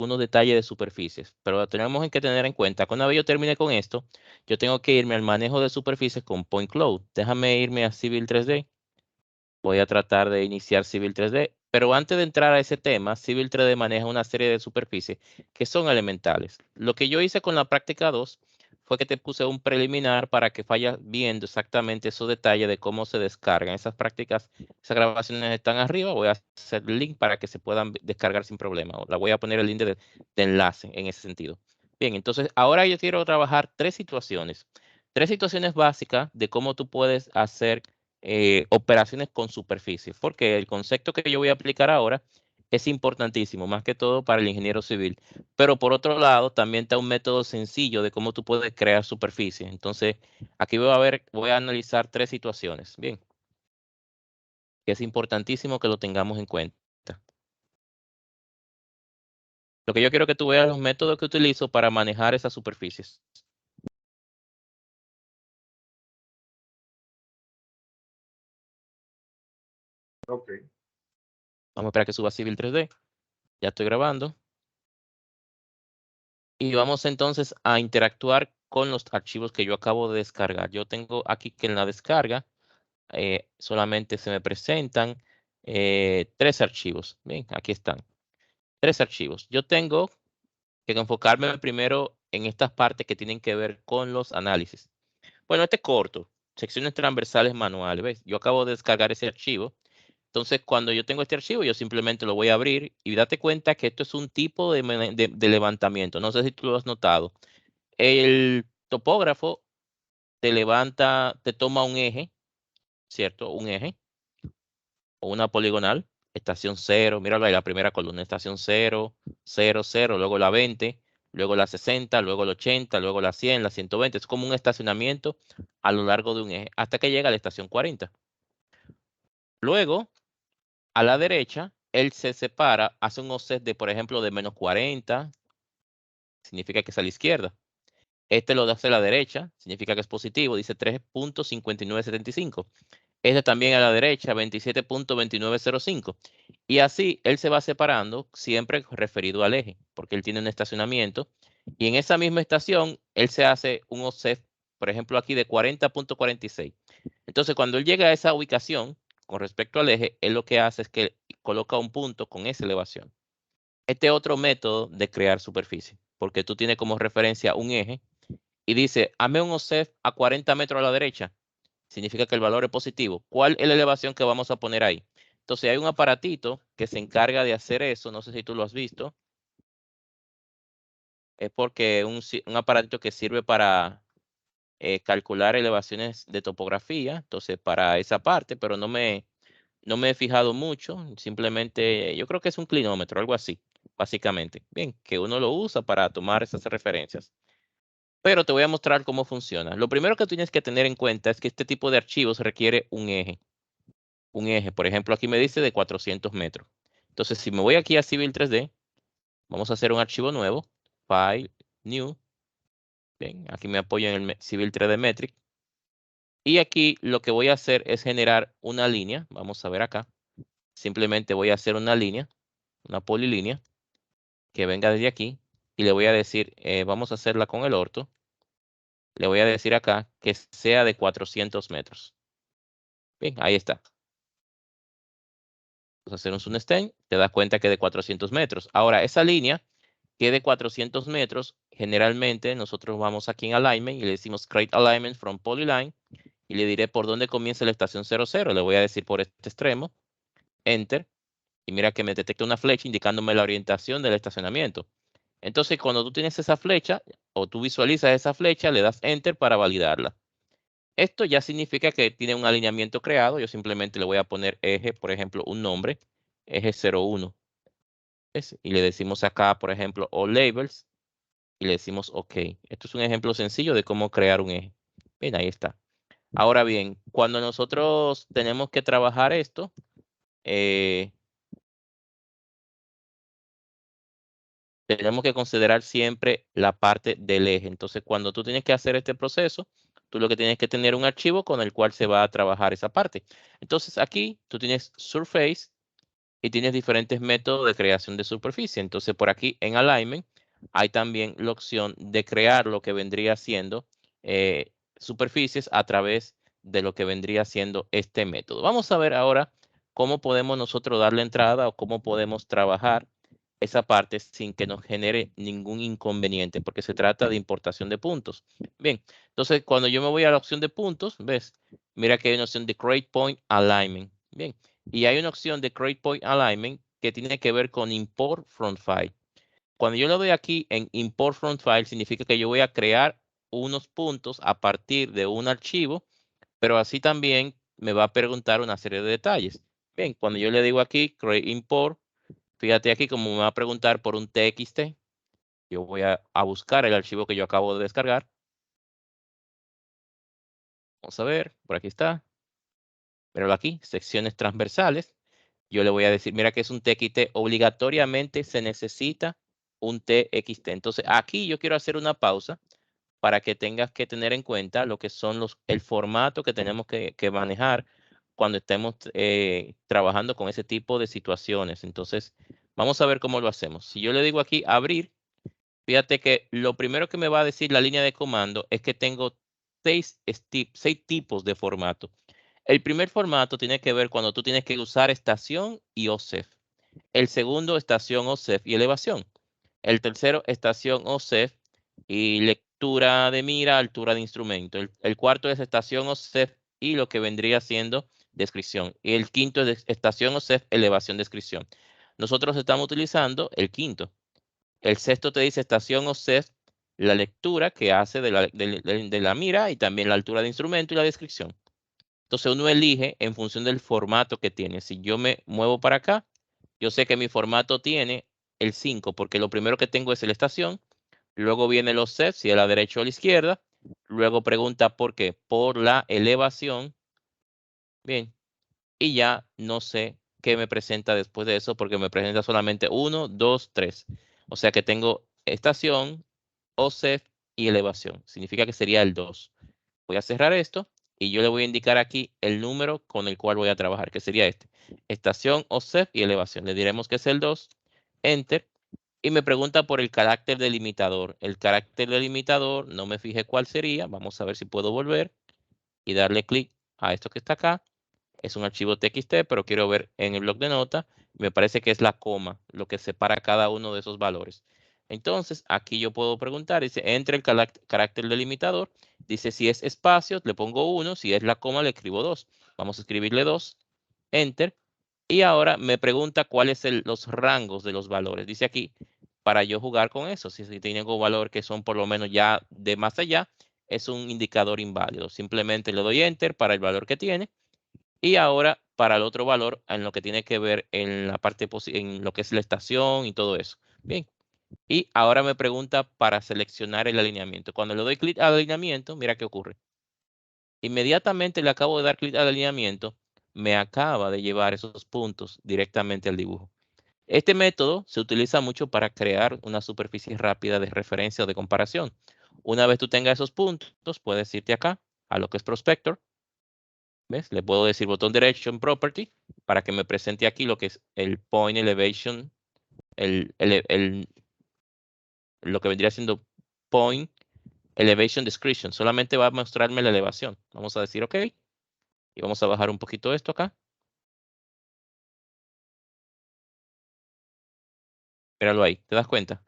algunos detalles de superficies, pero tenemos que tener en cuenta que una vez yo termine con esto, yo tengo que irme al manejo de superficies con Point Cloud. Déjame irme a Civil 3D. Voy a tratar de iniciar Civil 3D, pero antes de entrar a ese tema, Civil 3D maneja una serie de superficies que son elementales. Lo que yo hice con la práctica 2 fue que te puse un preliminar para que vayas viendo exactamente esos detalles de cómo se descargan esas prácticas. Esas grabaciones están arriba. Voy a hacer el link para que se puedan descargar sin problema. La voy a poner el link de enlace en ese sentido. Bien, entonces ahora yo quiero trabajar tres situaciones. Tres situaciones básicas de cómo tú puedes hacer operaciones con superficie, porque el concepto que yo voy a aplicar ahora es importantísimo, más que todo para el ingeniero civil. Pero por otro lado, también está un método sencillo de cómo tú puedes crear superficie. Entonces, aquí voy a analizar tres situaciones. Bien, que es importantísimo que lo tengamos en cuenta. Lo que yo quiero que tú veas los métodos que utilizo para manejar esas superficies. Ok. Vamos a esperar que suba Civil 3D. Ya estoy grabando. Y vamos entonces a interactuar con los archivos que yo acabo de descargar. Yo tengo aquí que en la descarga solamente se me presentan tres archivos. Bien, aquí están. Tres archivos. Yo tengo que enfocarme primero en estas partes que tienen que ver con los análisis. Bueno, este es corto. Secciones transversales manuales. ¿Ves? Yo acabo de descargar ese archivo. Entonces, cuando yo tengo este archivo, yo simplemente lo voy a abrir y date cuenta que esto es un tipo de levantamiento. No sé si tú lo has notado. El topógrafo te levanta, te toma un eje, ¿cierto? Un eje o una poligonal, estación 0, míralo ahí, la primera columna, estación 0, 0, 0, luego la 20, luego la 60, luego la 80, luego la 100, la 120. Es como un estacionamiento a lo largo de un eje hasta que llega a la estación 40. Luego, a la derecha, él se separa, hace un offset de, por ejemplo, de menos 40, significa que es a la izquierda. Este lo hace a la derecha, significa que es positivo, dice 3.5975. Este también a la derecha, 27.2905. Y así él se va separando siempre referido al eje, porque él tiene un estacionamiento. Y en esa misma estación, él se hace un offset, por ejemplo, aquí de 40.46. Entonces, cuando él llega a esa ubicación, con respecto al eje, él lo que hace es que coloca un punto con esa elevación. Este es otro método de crear superficie, porque tú tienes como referencia un eje y dice, hazme un offset a 40 metros a la derecha, significa que el valor es positivo. ¿Cuál es la elevación que vamos a poner ahí? Entonces hay un aparatito que se encarga de hacer eso, no sé si tú lo has visto, es porque un aparatito que sirve para calcular elevaciones de topografía, entonces para esa parte, pero no me he fijado mucho, simplemente yo creo que es un clinómetro, algo así, básicamente. Bien, que uno lo usa para tomar esas referencias. Pero te voy a mostrar cómo funciona. Lo primero que tienes que tener en cuenta es que este tipo de archivos requiere un eje. Un eje, por ejemplo, aquí me dice de 400 metros. Entonces, si me voy aquí a Civil 3D, vamos a hacer un archivo nuevo. File, New. Bien, aquí me apoyo en el Civil 3D Metric. Y aquí lo que voy a hacer es generar una línea. Vamos a ver acá. Simplemente voy a hacer una línea, una polilínea, que venga desde aquí. Y le voy a decir, vamos a hacerla con el orto. Le voy a decir acá que sea de 400 metros. Bien, ahí está. Vamos a hacer un zoom stain, te das cuenta que de 400 metros. Ahora, esa línea que de 400 metros, generalmente nosotros vamos aquí en Alignment y le decimos Create Alignment from Polyline y le diré por dónde comienza la estación 00. Le voy a decir por este extremo, Enter, y mira que me detecta una flecha indicándome la orientación del estacionamiento. Entonces, cuando tú tienes esa flecha o tú visualizas esa flecha, le das Enter para validarla. Esto ya significa que tiene un alineamiento creado. Yo simplemente le voy a poner eje, por ejemplo, un nombre, eje 01. Y le decimos acá, por ejemplo, All Labels, y le decimos OK. Esto es un ejemplo sencillo de cómo crear un eje. Bien, ahí está. Ahora bien, cuando nosotros tenemos que trabajar esto, tenemos que considerar siempre la parte del eje. Entonces, cuando tú tienes que hacer este proceso, tú lo que tienes que tener un archivo con el cual se va a trabajar esa parte. Entonces, aquí tú tienes Surface y tienes diferentes métodos de creación de superficie. Entonces, por aquí en Alignment hay también la opción de crear lo que vendría siendo superficies a través de lo que vendría siendo este método. Vamos a ver ahora cómo podemos nosotros darle entrada o cómo podemos trabajar esa parte sin que nos genere ningún inconveniente, porque se trata de importación de puntos. Bien, entonces cuando yo me voy a la opción de puntos, ¿ves? Mira que hay una opción de Create Point Alignment. Bien, y hay una opción de Create Point Alignment que tiene que ver con Import From File. Cuando yo le doy aquí en Import From File, significa que yo voy a crear unos puntos a partir de un archivo, pero así también me va a preguntar una serie de detalles. Bien, cuando yo le digo aquí Create Import, fíjate aquí como me va a preguntar por un TXT, yo voy a buscar el archivo que yo acabo de descargar. Vamos a ver, por aquí está. Míralo aquí, secciones transversales. Yo le voy a decir, mira que es un TXT, obligatoriamente se necesita un TXT. Entonces aquí yo quiero hacer una pausa para que tengas que tener en cuenta lo que son el formato que tenemos que manejar cuando estemos trabajando con ese tipo de situaciones. Entonces, vamos a ver cómo lo hacemos. Si yo le digo aquí abrir, fíjate que lo primero que me va a decir la línea de comando es que tengo seis tipos de formato. El primer formato tiene que ver cuando tú tienes que usar estación y OSEF. El segundo, estación OSEF y elevación. El tercero, estación OSEF y lectura de mira, altura de instrumento. El cuarto es estación OSEF y lo que vendría siendo descripción. Y el quinto es estación OSEF, elevación, descripción. Nosotros estamos utilizando el quinto. El sexto te dice estación OSEF, la lectura que hace de la mira y también la altura de instrumento y la descripción. Entonces uno elige en función del formato que tiene. Si yo me muevo para acá, yo sé que mi formato tiene el 5, porque lo primero que tengo es la estación, luego viene los sets, si a la derecha o a la izquierda, luego pregunta por qué, por la elevación, bien, y ya no sé qué me presenta después de eso, porque me presenta solamente 1, 2, 3. O sea que tengo estación, OSEF y elevación. Significa que sería el 2. Voy a cerrar esto y yo le voy a indicar aquí el número con el cual voy a trabajar, que sería este. Estación, OSEF y elevación. Le diremos que es el 2. Enter. Y me pregunta por el carácter delimitador. El carácter delimitador, no me fijé cuál sería. Vamos a ver si puedo volver y darle clic a esto que está acá. Es un archivo TXT, pero quiero ver en el bloc de nota. Me parece que es la coma, lo que separa cada uno de esos valores. Entonces, aquí yo puedo preguntar, dice, entre el carácter delimitador, dice si es espacio, le pongo 1, si es la coma, le escribo 2. Vamos a escribirle 2, enter. Y ahora me pregunta cuáles son los rangos de los valores. Dice aquí, para yo jugar con eso, si tengo valor que son por lo menos ya de más allá, es un indicador inválido. Simplemente le doy enter para el valor que tiene. Y ahora para el otro valor en lo que tiene que ver en la parte en lo que es la estación y todo eso. Bien. Y ahora me pregunta para seleccionar el alineamiento. Cuando le doy clic al alineamiento, mira qué ocurre. Inmediatamente le acabo de dar clic al alineamiento, me acaba de llevar esos puntos directamente al dibujo. Este método se utiliza mucho para crear una superficie rápida de referencia o de comparación. Una vez tú tengas esos puntos, puedes irte acá a lo que es Prospector. ¿Ves? Le puedo decir botón derecho en Property para que me presente aquí lo que es el Point Elevation, lo que vendría siendo Point Elevation Description. Solamente va a mostrarme la elevación. Vamos a decir OK. Y vamos a bajar un poquito esto acá. Míralo ahí, ¿te das cuenta?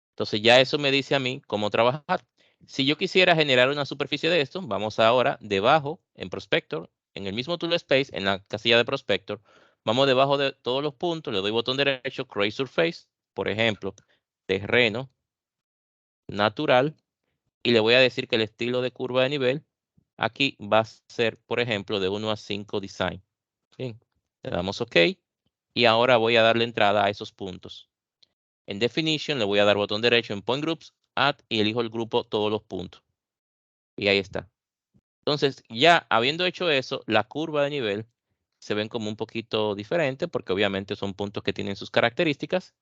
Entonces ya eso me dice a mí cómo trabajar. Si yo quisiera generar una superficie de esto, vamos ahora debajo en Prospector, en el mismo Tool Space, en la casilla de Prospector, vamos debajo de todos los puntos, le doy botón derecho, Create Surface, por ejemplo, terreno, natural, y le voy a decir que el estilo de curva de nivel aquí va a ser, por ejemplo, de 1 a 5 Design. Bien, le damos OK y ahora voy a darle entrada a esos puntos. En Definition le voy a dar botón derecho en Point Groups, Add y elijo el grupo todos los puntos. Y ahí está. Entonces, ya habiendo hecho eso, la curva de nivel se ven como un poquito diferente porque obviamente son puntos que tienen sus características.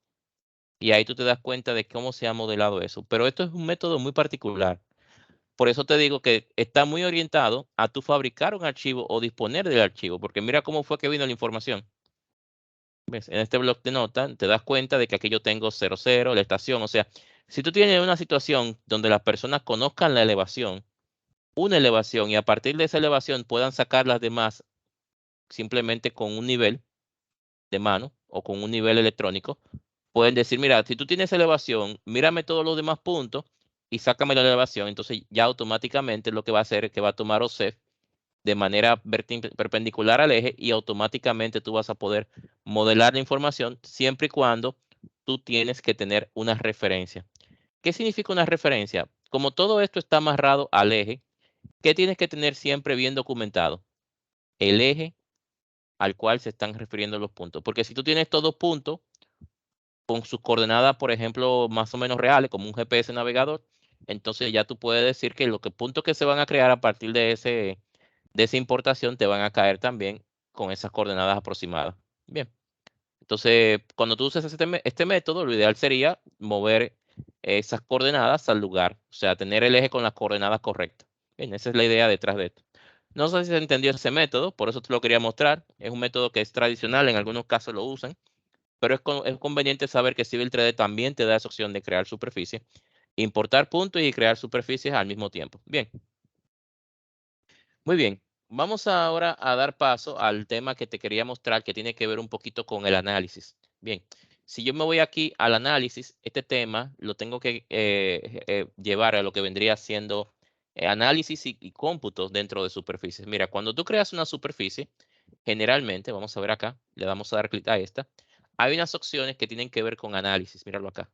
Y ahí tú te das cuenta de cómo se ha modelado eso. Pero esto es un método muy particular. Por eso te digo que está muy orientado a tu fabricar un archivo o disponer del archivo. Porque mira cómo fue que vino la información. ¿Ves? En este bloc de notas te das cuenta de que aquí yo tengo 0, 0, la estación. O sea, si tú tienes una situación donde las personas conozcan la elevación, una elevación, y a partir de esa elevación puedan sacar las demás simplemente con un nivel de mano o con un nivel electrónico, pueden decir, mira, si tú tienes elevación, mírame todos los demás puntos y sácame la elevación. Entonces ya automáticamente lo que va a hacer es que va a tomar OSEF de manera perpendicular al eje y automáticamente tú vas a poder modelar la información siempre y cuando tú tienes que tener una referencia. ¿Qué significa una referencia? Como todo esto está amarrado al eje, ¿qué tienes que tener siempre bien documentado? El eje al cual se están refiriendo los puntos. Porque si tú tienes estos dos puntos con sus coordenadas, por ejemplo, más o menos reales, como un GPS navegador, entonces ya tú puedes decir que los puntos que se van a crear a partir de esa importación te van a caer también con esas coordenadas aproximadas. Bien, entonces cuando tú usas este método, lo ideal sería mover esas coordenadas al lugar, o sea, tener el eje con las coordenadas correctas. Bien, esa es la idea detrás de esto. No sé si se entendió ese método, por eso te lo quería mostrar. Es un método que es tradicional, en algunos casos lo usan, pero es conveniente saber que Civil 3D también te da esa opción de crear superficie, importar puntos y crear superficies al mismo tiempo. Bien. Muy bien, vamos ahora a dar paso al tema que te quería mostrar que tiene que ver un poquito con el análisis. Bien, si yo me voy aquí al análisis, este tema lo tengo que llevar a lo que vendría siendo análisis y cómputos dentro de superficies. Mira, cuando tú creas una superficie, generalmente, vamos a ver acá, le vamos a dar clic a esta, hay unas opciones que tienen que ver con análisis, míralo acá.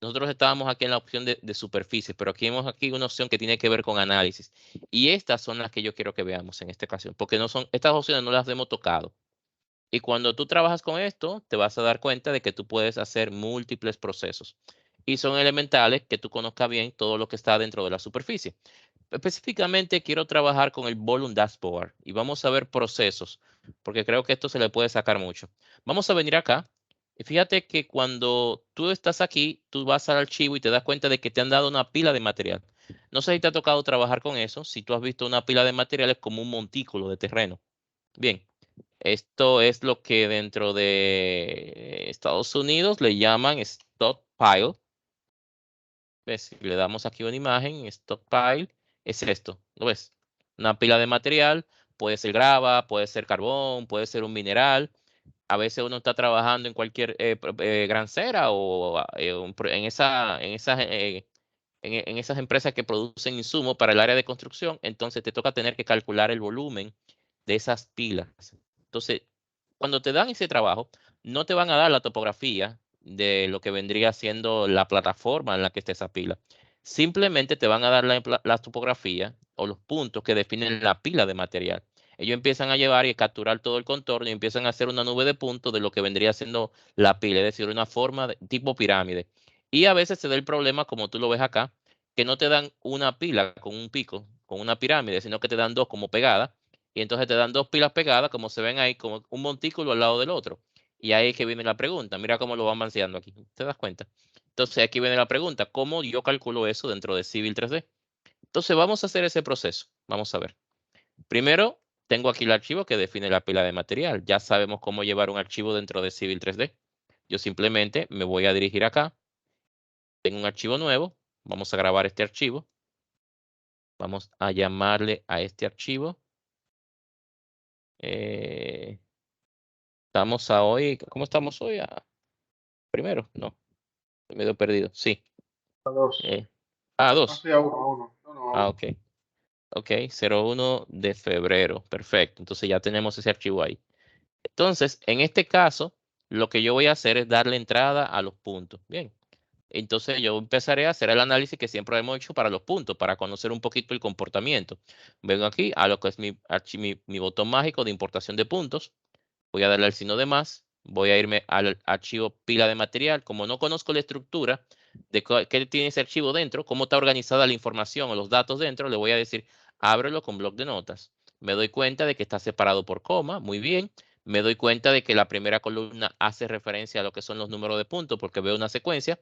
Nosotros estábamos aquí en la opción de superficie, pero aquí vemos aquí una opción que tiene que ver con análisis. Y estas son las que yo quiero que veamos en esta ocasión, porque no son, estas opciones no las hemos tocado. Y cuando tú trabajas con esto, te vas a dar cuenta de que tú puedes hacer múltiples procesos. Y son elementales que tú conozcas bien todo lo que está dentro de la superficie. Específicamente quiero trabajar con el Volume Dashboard y vamos a ver procesos, porque creo que esto se le puede sacar mucho. Vamos a venir acá y fíjate que cuando tú estás aquí, tú vas al archivo y te das cuenta de que te han dado una pila de material. No sé si te ha tocado trabajar con eso, si tú has visto una pila de materiales como un montículo de terreno. Bien, esto es lo que dentro de Estados Unidos le llaman stockpile. ¿Ves? Si le damos aquí una imagen, stockpile, es esto, ¿lo ves? Una pila de material, puede ser grava, puede ser carbón, puede ser un mineral. A veces uno está trabajando en cualquier grancera o en esas empresas que producen insumos para el área de construcción, entonces te toca tener que calcular el volumen de esas pilas. Entonces, cuando te dan ese trabajo, no te van a dar la topografía de lo que vendría siendo la plataforma en la que esté esa pila. Simplemente te van a dar la topografía o los puntos que definen la pila de material. Ellos empiezan a llevar y a capturar todo el contorno y empiezan a hacer una nube de puntos de lo que vendría siendo la pila, es decir, una forma de, tipo pirámide. Y a veces se da el problema, como tú lo ves acá, que no te dan una pila con un pico, con una pirámide, sino que te dan dos como pegadas. Y entonces te dan dos pilas pegadas, como se ven ahí, como un montículo al lado del otro. Y ahí es que viene la pregunta. Mira cómo lo van balanceando aquí. ¿Te das cuenta? Entonces aquí viene la pregunta. ¿Cómo yo calculo eso dentro de Civil 3D? Entonces vamos a hacer ese proceso. Vamos a ver. Primero, tengo aquí el archivo que define la pila de material. Ya sabemos cómo llevar un archivo dentro de Civil 3D. Yo simplemente me voy a dirigir acá. Tengo un archivo nuevo. Vamos a grabar este archivo. Vamos a llamarle a este archivo. Estamos a hoy. ¿Cómo estamos hoy? Primero, no. Estoy medio perdido. Sí. A dos. 2. Sí, a uno, a uno. No, no, a uno. Ok. Ok, 01 de febrero. Perfecto. Entonces ya tenemos ese archivo ahí. Entonces, en este caso, lo que yo voy a hacer es darle entrada a los puntos. Bien. Entonces yo empezaré a hacer el análisis que siempre hemos hecho para los puntos, para conocer un poquito el comportamiento. Vengo aquí a lo que es mi botón mágico de importación de puntos. Voy a darle al signo de más. Voy a irme al archivo pila de material. Como no conozco la estructura de qué tiene ese archivo dentro, cómo está organizada la información o los datos dentro, le voy a decir, ábrelo con bloc de notas. Me doy cuenta de que está separado por coma. Muy bien. Me doy cuenta de que la primera columna hace referencia a lo que son los números de puntos porque veo una secuencia.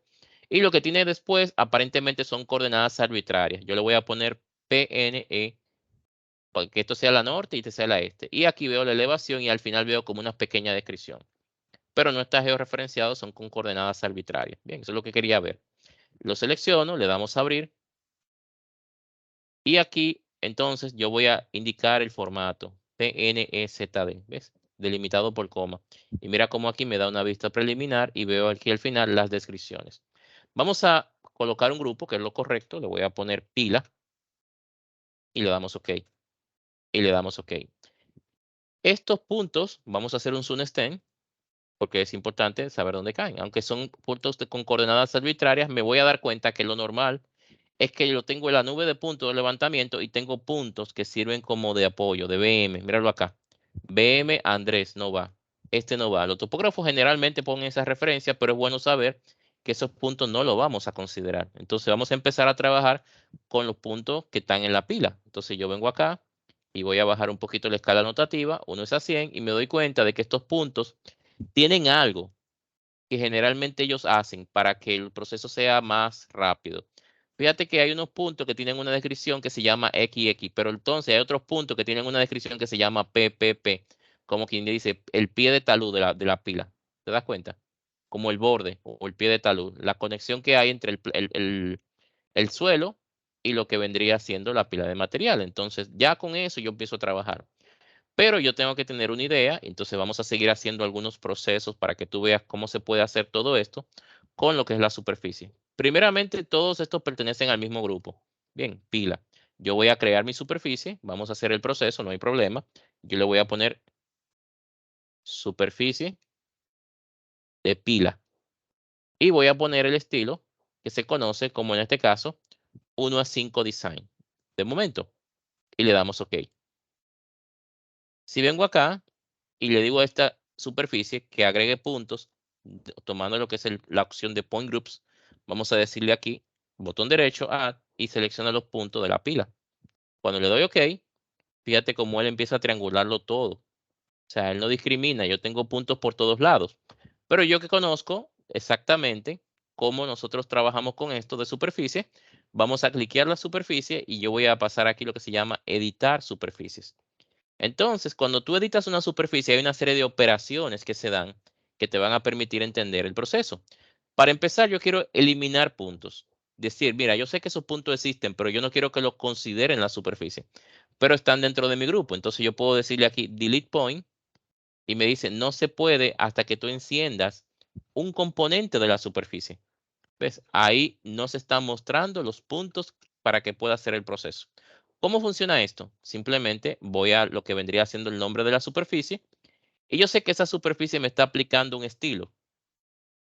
Y lo que tiene después aparentemente son coordenadas arbitrarias. Yo le voy a poner PNE para que esto sea la norte y este sea la este. Y aquí veo la elevación y al final veo como una pequeña descripción. pero no está georreferenciado, son con coordenadas arbitrarias. Bien, eso es lo que quería ver. Lo selecciono, le damos a abrir. Y aquí, entonces, yo voy a indicar el formato PNEZD, ¿ves? Delimitado por coma. Y mira cómo aquí me da una vista preliminar y veo aquí al final las descripciones. Vamos a colocar un grupo, que es lo correcto. Le voy a poner pila. Y le damos OK. Y le damos OK. Estos puntos, vamos a hacer un zoom extend, porque es importante saber dónde caen. Aunque son puntos con coordenadas arbitrarias, me voy a dar cuenta que lo normal es que yo tengo la nube de puntos de levantamiento y tengo puntos que sirven como de apoyo, de BM. Míralo acá. BM Andrés no va. Este no va. Los topógrafos generalmente ponen esa referencia, pero es bueno saber que esos puntos no los vamos a considerar. Entonces vamos a empezar a trabajar con los puntos que están en la pila. Entonces yo vengo acá y voy a bajar un poquito la escala notativa. 1 es a 100 y me doy cuenta de que estos puntos tienen algo que generalmente ellos hacen para que el proceso sea más rápido. Fíjate que hay unos puntos que tienen una descripción que se llama XX, pero entonces hay otros puntos que tienen una descripción que se llama PPP, como quien dice el pie de talud de la pila. ¿Te das cuenta? Como el borde o el pie de talud, la conexión que hay entre el suelo y lo que vendría siendo la pila de material. Entonces, ya con eso yo empiezo a trabajar. Pero yo tengo que tener una idea, entonces vamos a seguir haciendo algunos procesos para que tú veas cómo se puede hacer todo esto con lo que es la superficie. Primeramente, todos estos pertenecen al mismo grupo. Bien, pila. Yo voy a crear mi superficie, vamos a hacer el proceso, no hay problema. Yo le voy a poner superficie de pila. Y voy a poner el estilo que se conoce como en este caso 1 a 5 design. De momento. Y le damos OK. Si vengo acá y le digo a esta superficie que agregue puntos, tomando lo que es la opción de Point Groups, vamos a decirle aquí, botón derecho, Add, y selecciona los puntos de la pila. Cuando le doy OK, fíjate cómo él empieza a triangularlo todo. O sea, él no discrimina, yo tengo puntos por todos lados. Pero yo que conozco exactamente cómo nosotros trabajamos con esto de superficie, vamos a cliquear la superficie y yo voy a pasar aquí lo que se llama editar superficies. Entonces, cuando tú editas una superficie, hay una serie de operaciones que se dan que te van a permitir entender el proceso. Para empezar, yo quiero eliminar puntos. Decir, mira, yo sé que esos puntos existen, pero yo no quiero que los consideren la superficie, pero están dentro de mi grupo. Entonces, yo puedo decirle aquí delete point y me dice, no se puede hasta que tú enciendas un componente de la superficie. ¿Ves? Ahí no se están mostrando los puntos para que pueda hacer el proceso. ¿Cómo funciona esto? Simplemente voy a lo que vendría siendo el nombre de la superficie y yo sé que esa superficie me está aplicando un estilo.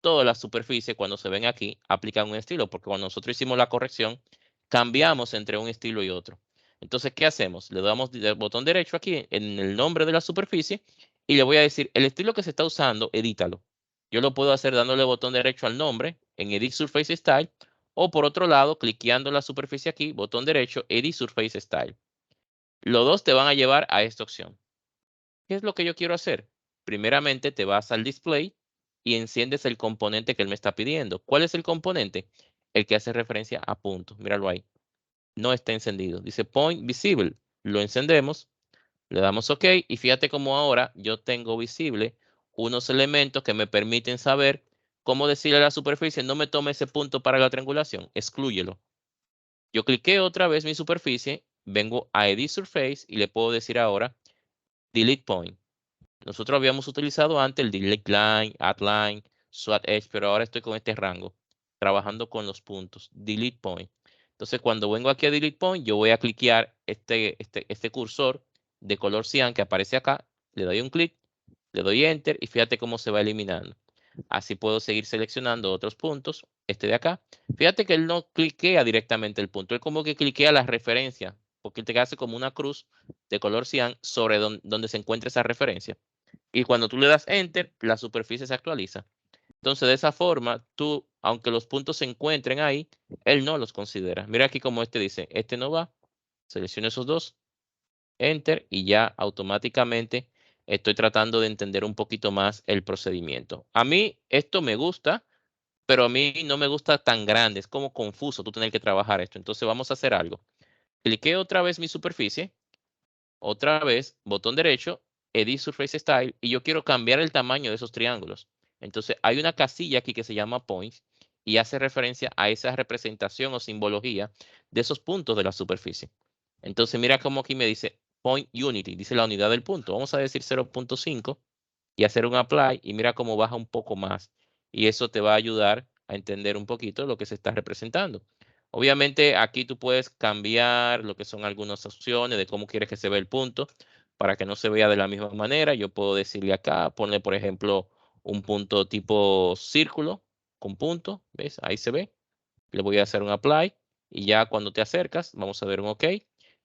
Todas las superficies cuando se ven aquí aplican un estilo porque cuando nosotros hicimos la corrección cambiamos entre un estilo y otro. Entonces, ¿qué hacemos? Le damos el botón derecho aquí en el nombre de la superficie y le voy a decir el estilo que se está usando, edítalo. Yo lo puedo hacer dándole botón derecho al nombre en Edit Surface Style o por otro lado, cliqueando la superficie aquí, botón derecho, Edit Surface Style. Los dos te van a llevar a esta opción. ¿Qué es lo que yo quiero hacer? Primeramente te vas al display y enciendes el componente que él me está pidiendo. ¿Cuál es el componente? El que hace referencia a puntos. Míralo ahí. No está encendido. Dice point visible. Lo encendemos, le damos OK y fíjate cómo ahora yo tengo visible unos elementos que me permiten saber cómo decirle a la superficie no me tome ese punto para la triangulación. Exclúyelo. Yo cliqueo otra vez mi superficie, vengo a Edit Surface y le puedo decir ahora Delete Point. Nosotros habíamos utilizado antes el Delete Line, Add Line, Swap Edge, pero ahora estoy con este rango, trabajando con los puntos. Delete Point. Entonces, cuando vengo aquí a Delete Point, yo voy a cliquear este cursor de color cian que aparece acá, le doy un clic, le doy Enter y fíjate cómo se va eliminando. Así puedo seguir seleccionando otros puntos, este de acá. Fíjate que él no cliquea directamente el punto, él como que cliquea la referencia, porque él te hace como una cruz de color cian sobre donde se encuentra esa referencia. Y cuando tú le das Enter, la superficie se actualiza. Entonces, de esa forma, tú, aunque los puntos se encuentren ahí, él no los considera. Mira aquí como este dice, este no va. Selecciono esos dos, Enter, y ya automáticamente estoy tratando de entender un poquito más el procedimiento. A mí esto me gusta, pero a mí no me gusta tan grande. Es como confuso tú tener que trabajar esto. Entonces, vamos a hacer algo. Cliqueo otra vez mi superficie. Otra vez, botón derecho, Edit Surface Style, y yo quiero cambiar el tamaño de esos triángulos. Entonces, hay una casilla aquí que se llama points y hace referencia a esa representación o simbología de esos puntos de la superficie. Entonces, mira cómo aquí me dice point unity, dice la unidad del punto. Vamos a decir 0.5 y hacer un apply y mira cómo baja un poco más. Y eso te va a ayudar a entender un poquito lo que se está representando. Obviamente aquí tú puedes cambiar lo que son algunas opciones de cómo quieres que se vea el punto para que no se vea de la misma manera. Yo puedo decirle acá, ponle por ejemplo un punto tipo círculo con punto, ¿ves? Ahí se ve. Le voy a hacer un apply y ya cuando te acercas, vamos a ver un OK,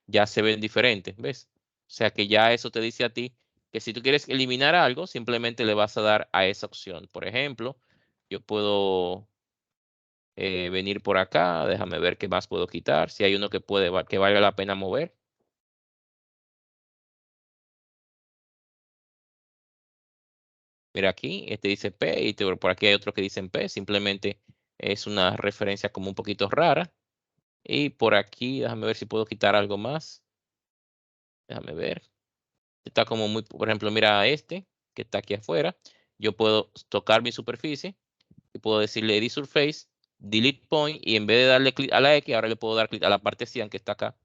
ya se ven diferentes, ¿ves? O sea que ya eso te dice a ti que si tú quieres eliminar algo, simplemente le vas a dar a esa opción. Por ejemplo, yo puedo venir por acá, déjame ver qué más puedo quitar, si hay uno que que valga la pena mover. Mira aquí, este dice P y por aquí hay otro que dice P, simplemente es una referencia como un poquito rara. Y por aquí, déjame ver si puedo quitar algo más. Déjame ver. Está como muy, por ejemplo, mira este que está aquí afuera. Yo puedo tocar mi superficie y puedo decirle Edit Surface, Delete Point y en vez de darle clic a la X, ahora le puedo dar clic a la parte cian que está acá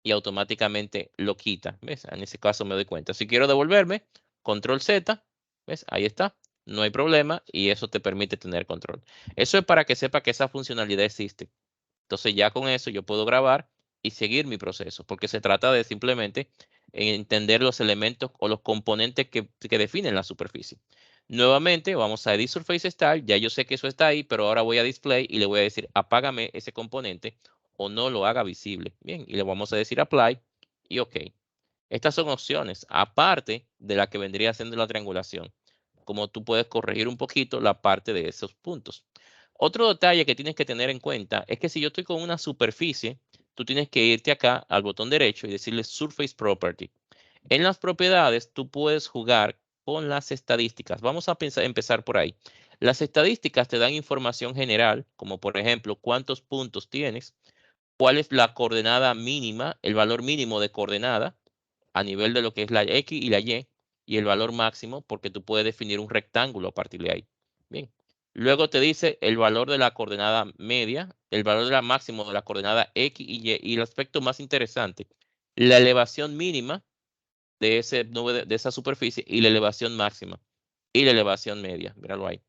y automáticamente lo quita. ¿Ves? En ese caso me doy cuenta. Si quiero devolverme, Control Z, ¿ves? Ahí está. No hay problema y eso te permite tener control. Eso es para que sepa que esa funcionalidad existe. Entonces ya con eso yo puedo grabar y seguir mi proceso, porque se trata de simplemente entender los elementos o los componentes que definen la superficie. Nuevamente vamos a Edit Surface Style, ya yo sé que eso está ahí, pero ahora voy a Display y le voy a decir apágame ese componente o no lo haga visible. Bien, y le vamos a decir Apply y OK. Estas son opciones, aparte de la que vendría siendo la triangulación, como tú puedes corregir un poquito la parte de esos puntos. Otro detalle que tienes que tener en cuenta es que si yo estoy con una superficie, tú tienes que irte acá al botón derecho y decirle Surface Property. En las propiedades, tú puedes jugar con las estadísticas. Vamos a empezar por ahí. Las estadísticas te dan información general, como por ejemplo, cuántos puntos tienes, cuál es la coordenada mínima, el valor mínimo de coordenada a nivel de lo que es la X y la y el valor máximo, porque tú puedes definir un rectángulo a partir de ahí. Bien. Luego te dice el valor de la coordenada media, el valor de la máximo de la coordenada X y el aspecto más interesante, la elevación mínima de de esa superficie y la elevación máxima y la elevación media. Míralo ahí.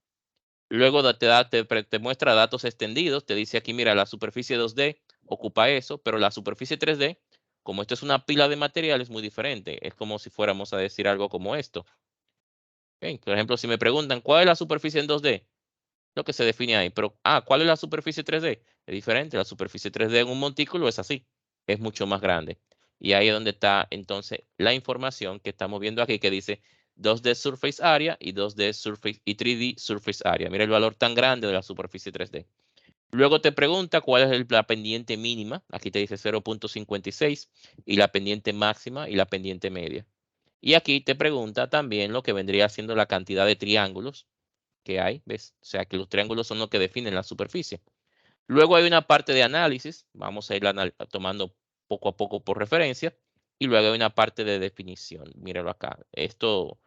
Luego te muestra datos extendidos, te dice aquí, mira, la superficie 2D ocupa eso, pero la superficie 3D, como esto es una pila de material, es muy diferente. Es como si fuéramos a decir algo como esto. Okay. Por ejemplo, si me preguntan, ¿cuál es la superficie en 2D? Lo que se define ahí. Pero, ¿cuál es la superficie 3D? Es diferente. La superficie 3D en un montículo es así. Es mucho más grande. Y ahí es donde está entonces la información que estamos viendo aquí que dice 2D Surface Area y 2D Surface y 3D Surface Area. Mira el valor tan grande de la superficie 3D. Luego te pregunta cuál es la pendiente mínima. Aquí te dice 0.56 y la pendiente máxima y la pendiente media. Y aquí te pregunta también lo que vendría siendo la cantidad de triángulos que hay, ¿ves? O sea que los triángulos son los que definen la superficie. Luego hay una parte de análisis, vamos a ir tomando poco a poco por referencia, y luego hay una parte de definición. Míralo acá. Esto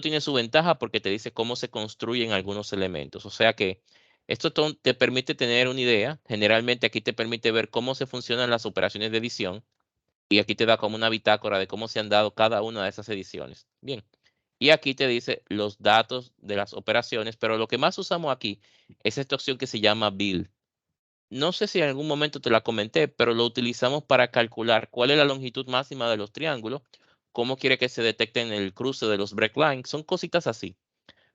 tiene su ventaja porque te dice cómo se construyen algunos elementos. O sea que esto te permite tener una idea. Generalmente aquí te permite ver cómo se funcionan las operaciones de edición y aquí te da como una bitácora de cómo se han dado cada una de esas ediciones. Bien. Y aquí te dice los datos de las operaciones, pero lo que más usamos aquí es esta opción que se llama Build. No sé si en algún momento te la comenté, pero lo utilizamos para calcular cuál es la longitud máxima de los triángulos, cómo quiere que se detecte en el cruce de los break lines, son cositas así.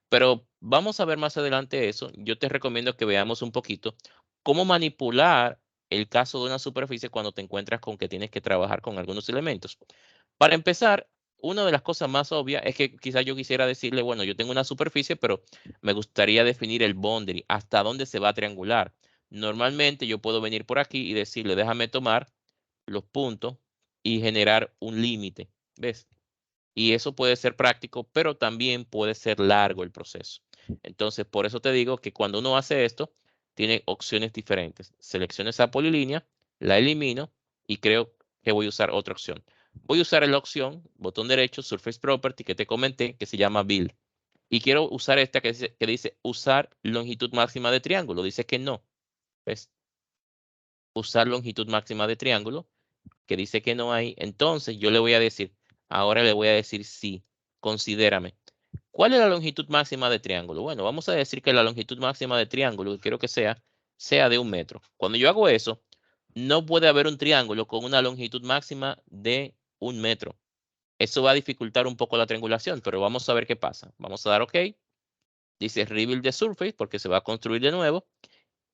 Pero vamos a ver más adelante eso. Yo te recomiendo que veamos un poquito cómo manipular el caso de una superficie cuando te encuentras con que tienes que trabajar con algunos elementos. Para empezar, una de las cosas más obvias es que quizás yo quisiera decirle, bueno, yo tengo una superficie, pero me gustaría definir el boundary, hasta dónde se va a triangular. Normalmente yo puedo venir por aquí y decirle, déjame tomar los puntos y generar un límite, ¿ves? Y eso puede ser práctico, pero también puede ser largo el proceso. Entonces, por eso te digo que cuando uno hace esto, tiene opciones diferentes. Selecciono esa polilínea, la elimino y creo que voy a usar otra opción. Voy a usar la opción, botón derecho, Surface Property, que te comenté, que se llama Build. Y quiero usar esta que dice usar longitud máxima de triángulo. Dice que no. ¿Ves? Usar longitud máxima de triángulo, que dice que no hay. Entonces yo le voy a decir, ahora le voy a decir sí, considérame. ¿Cuál es la longitud máxima de triángulo? Bueno, vamos a decir que la longitud máxima de triángulo, quiero que sea de 1 metro. Cuando yo hago eso, no puede haber un triángulo con una longitud máxima de 1 metro. Eso va a dificultar un poco la triangulación, pero vamos a ver qué pasa. Vamos a dar OK. Dice Rebuild the Surface porque se va a construir de nuevo.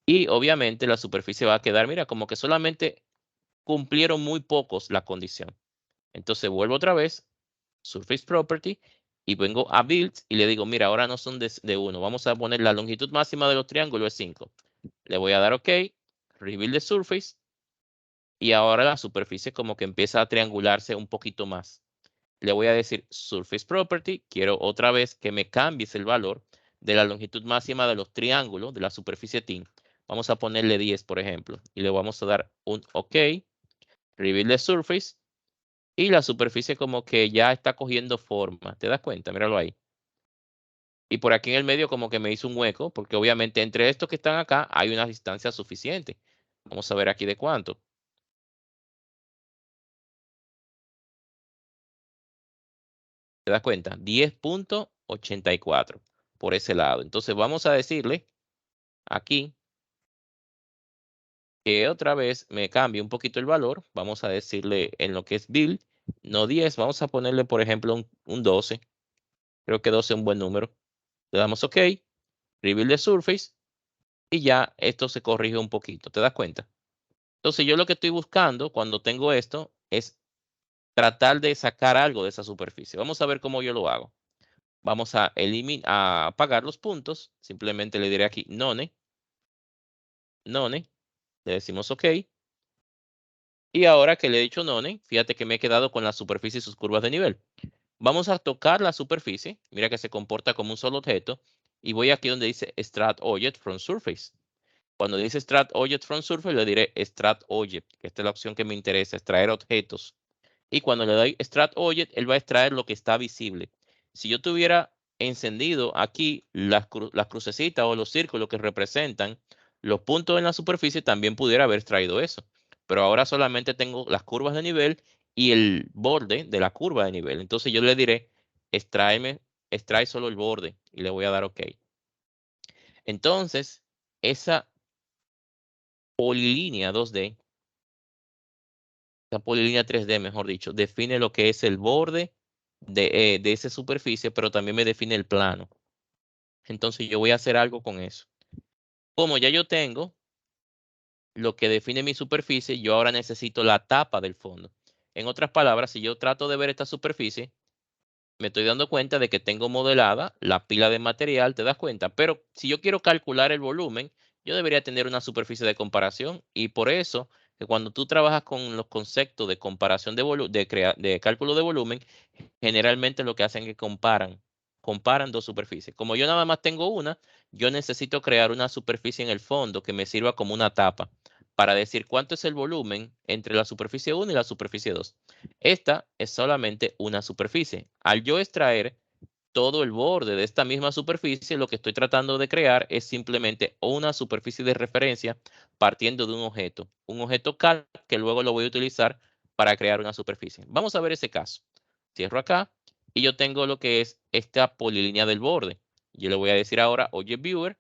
Y obviamente la superficie va a quedar, mira, como que solamente cumplieron muy pocos la condición. Entonces vuelvo otra vez, Surface Property, y vengo a Build y le digo, mira, ahora no son de 1. Vamos a poner la longitud máxima de los triángulos es 5. Le voy a dar OK, Rebuild the Surface, y ahora la superficie como que empieza a triangularse un poquito más. Le voy a decir Surface Property, quiero otra vez que me cambies el valor de la longitud máxima de los triángulos de la superficie TIN. Vamos a ponerle 10, por ejemplo, y le vamos a dar un OK, Reveal the Surface, y la superficie como que ya está cogiendo forma. ¿Te das cuenta? Míralo ahí. Y por aquí en el medio como que me hizo un hueco, porque obviamente entre estos que están acá hay una distancia suficiente. Vamos a ver aquí de cuánto. ¿Te das cuenta? 10.84 por ese lado. Entonces vamos a decirle aquí que otra vez me cambie un poquito el valor. Vamos a decirle en lo que es build, no 10. Vamos a ponerle, por ejemplo, un 12. Creo que 12 es un buen número. Le damos OK. Rebuild the surface. Y ya esto se corrige un poquito. ¿Te das cuenta? Entonces yo lo que estoy buscando cuando tengo esto es tratar de sacar algo de esa superficie. Vamos a ver cómo yo lo hago. Vamos a apagar los puntos. Simplemente le diré aquí none. None. Le decimos OK. Y ahora que le he dicho none, fíjate que me he quedado con la superficie y sus curvas de nivel. Vamos a tocar la superficie. Mira que se comporta como un solo objeto. Y voy aquí donde dice Extract Object from Surface. Cuando dice Extract Object from Surface, le diré Extract Object, que esta es la opción que me interesa, extraer objetos. Y cuando le doy Extract Object, él va a extraer lo que está visible. Si yo tuviera encendido aquí las crucecitas o los círculos que representan los puntos en la superficie, también pudiera haber extraído eso. Pero ahora solamente tengo las curvas de nivel y el borde de la curva de nivel. Entonces yo le diré, extrae solo el borde y le voy a dar OK. Entonces, esa polilínea 2D, esa polilínea 3D, mejor dicho, define lo que es el borde de esa superficie, pero también me define el plano. Entonces yo voy a hacer algo con eso. Como ya yo tengo lo que define mi superficie, yo ahora necesito la tapa del fondo. En otras palabras, si yo trato de ver esta superficie, me estoy dando cuenta de que tengo modelada la pila de material, ¿te das cuenta? Pero si yo quiero calcular el volumen, yo debería tener una superficie de comparación y por eso que cuando tú trabajas con los conceptos de comparación de cálculo de volumen, generalmente lo que hacen es que comparan dos superficies. Como yo nada más tengo una, yo necesito crear una superficie en el fondo que me sirva como una tapa para decir cuánto es el volumen entre la superficie 1 y la superficie 2. Esta es solamente una superficie. Al yo extraer todo el borde de esta misma superficie, lo que estoy tratando de crear es simplemente una superficie de referencia partiendo de un objeto CAD que luego lo voy a utilizar para crear una superficie. Vamos a ver ese caso. Cierro acá y yo tengo lo que es esta polilínea del borde. Yo le voy a decir ahora Object Viewer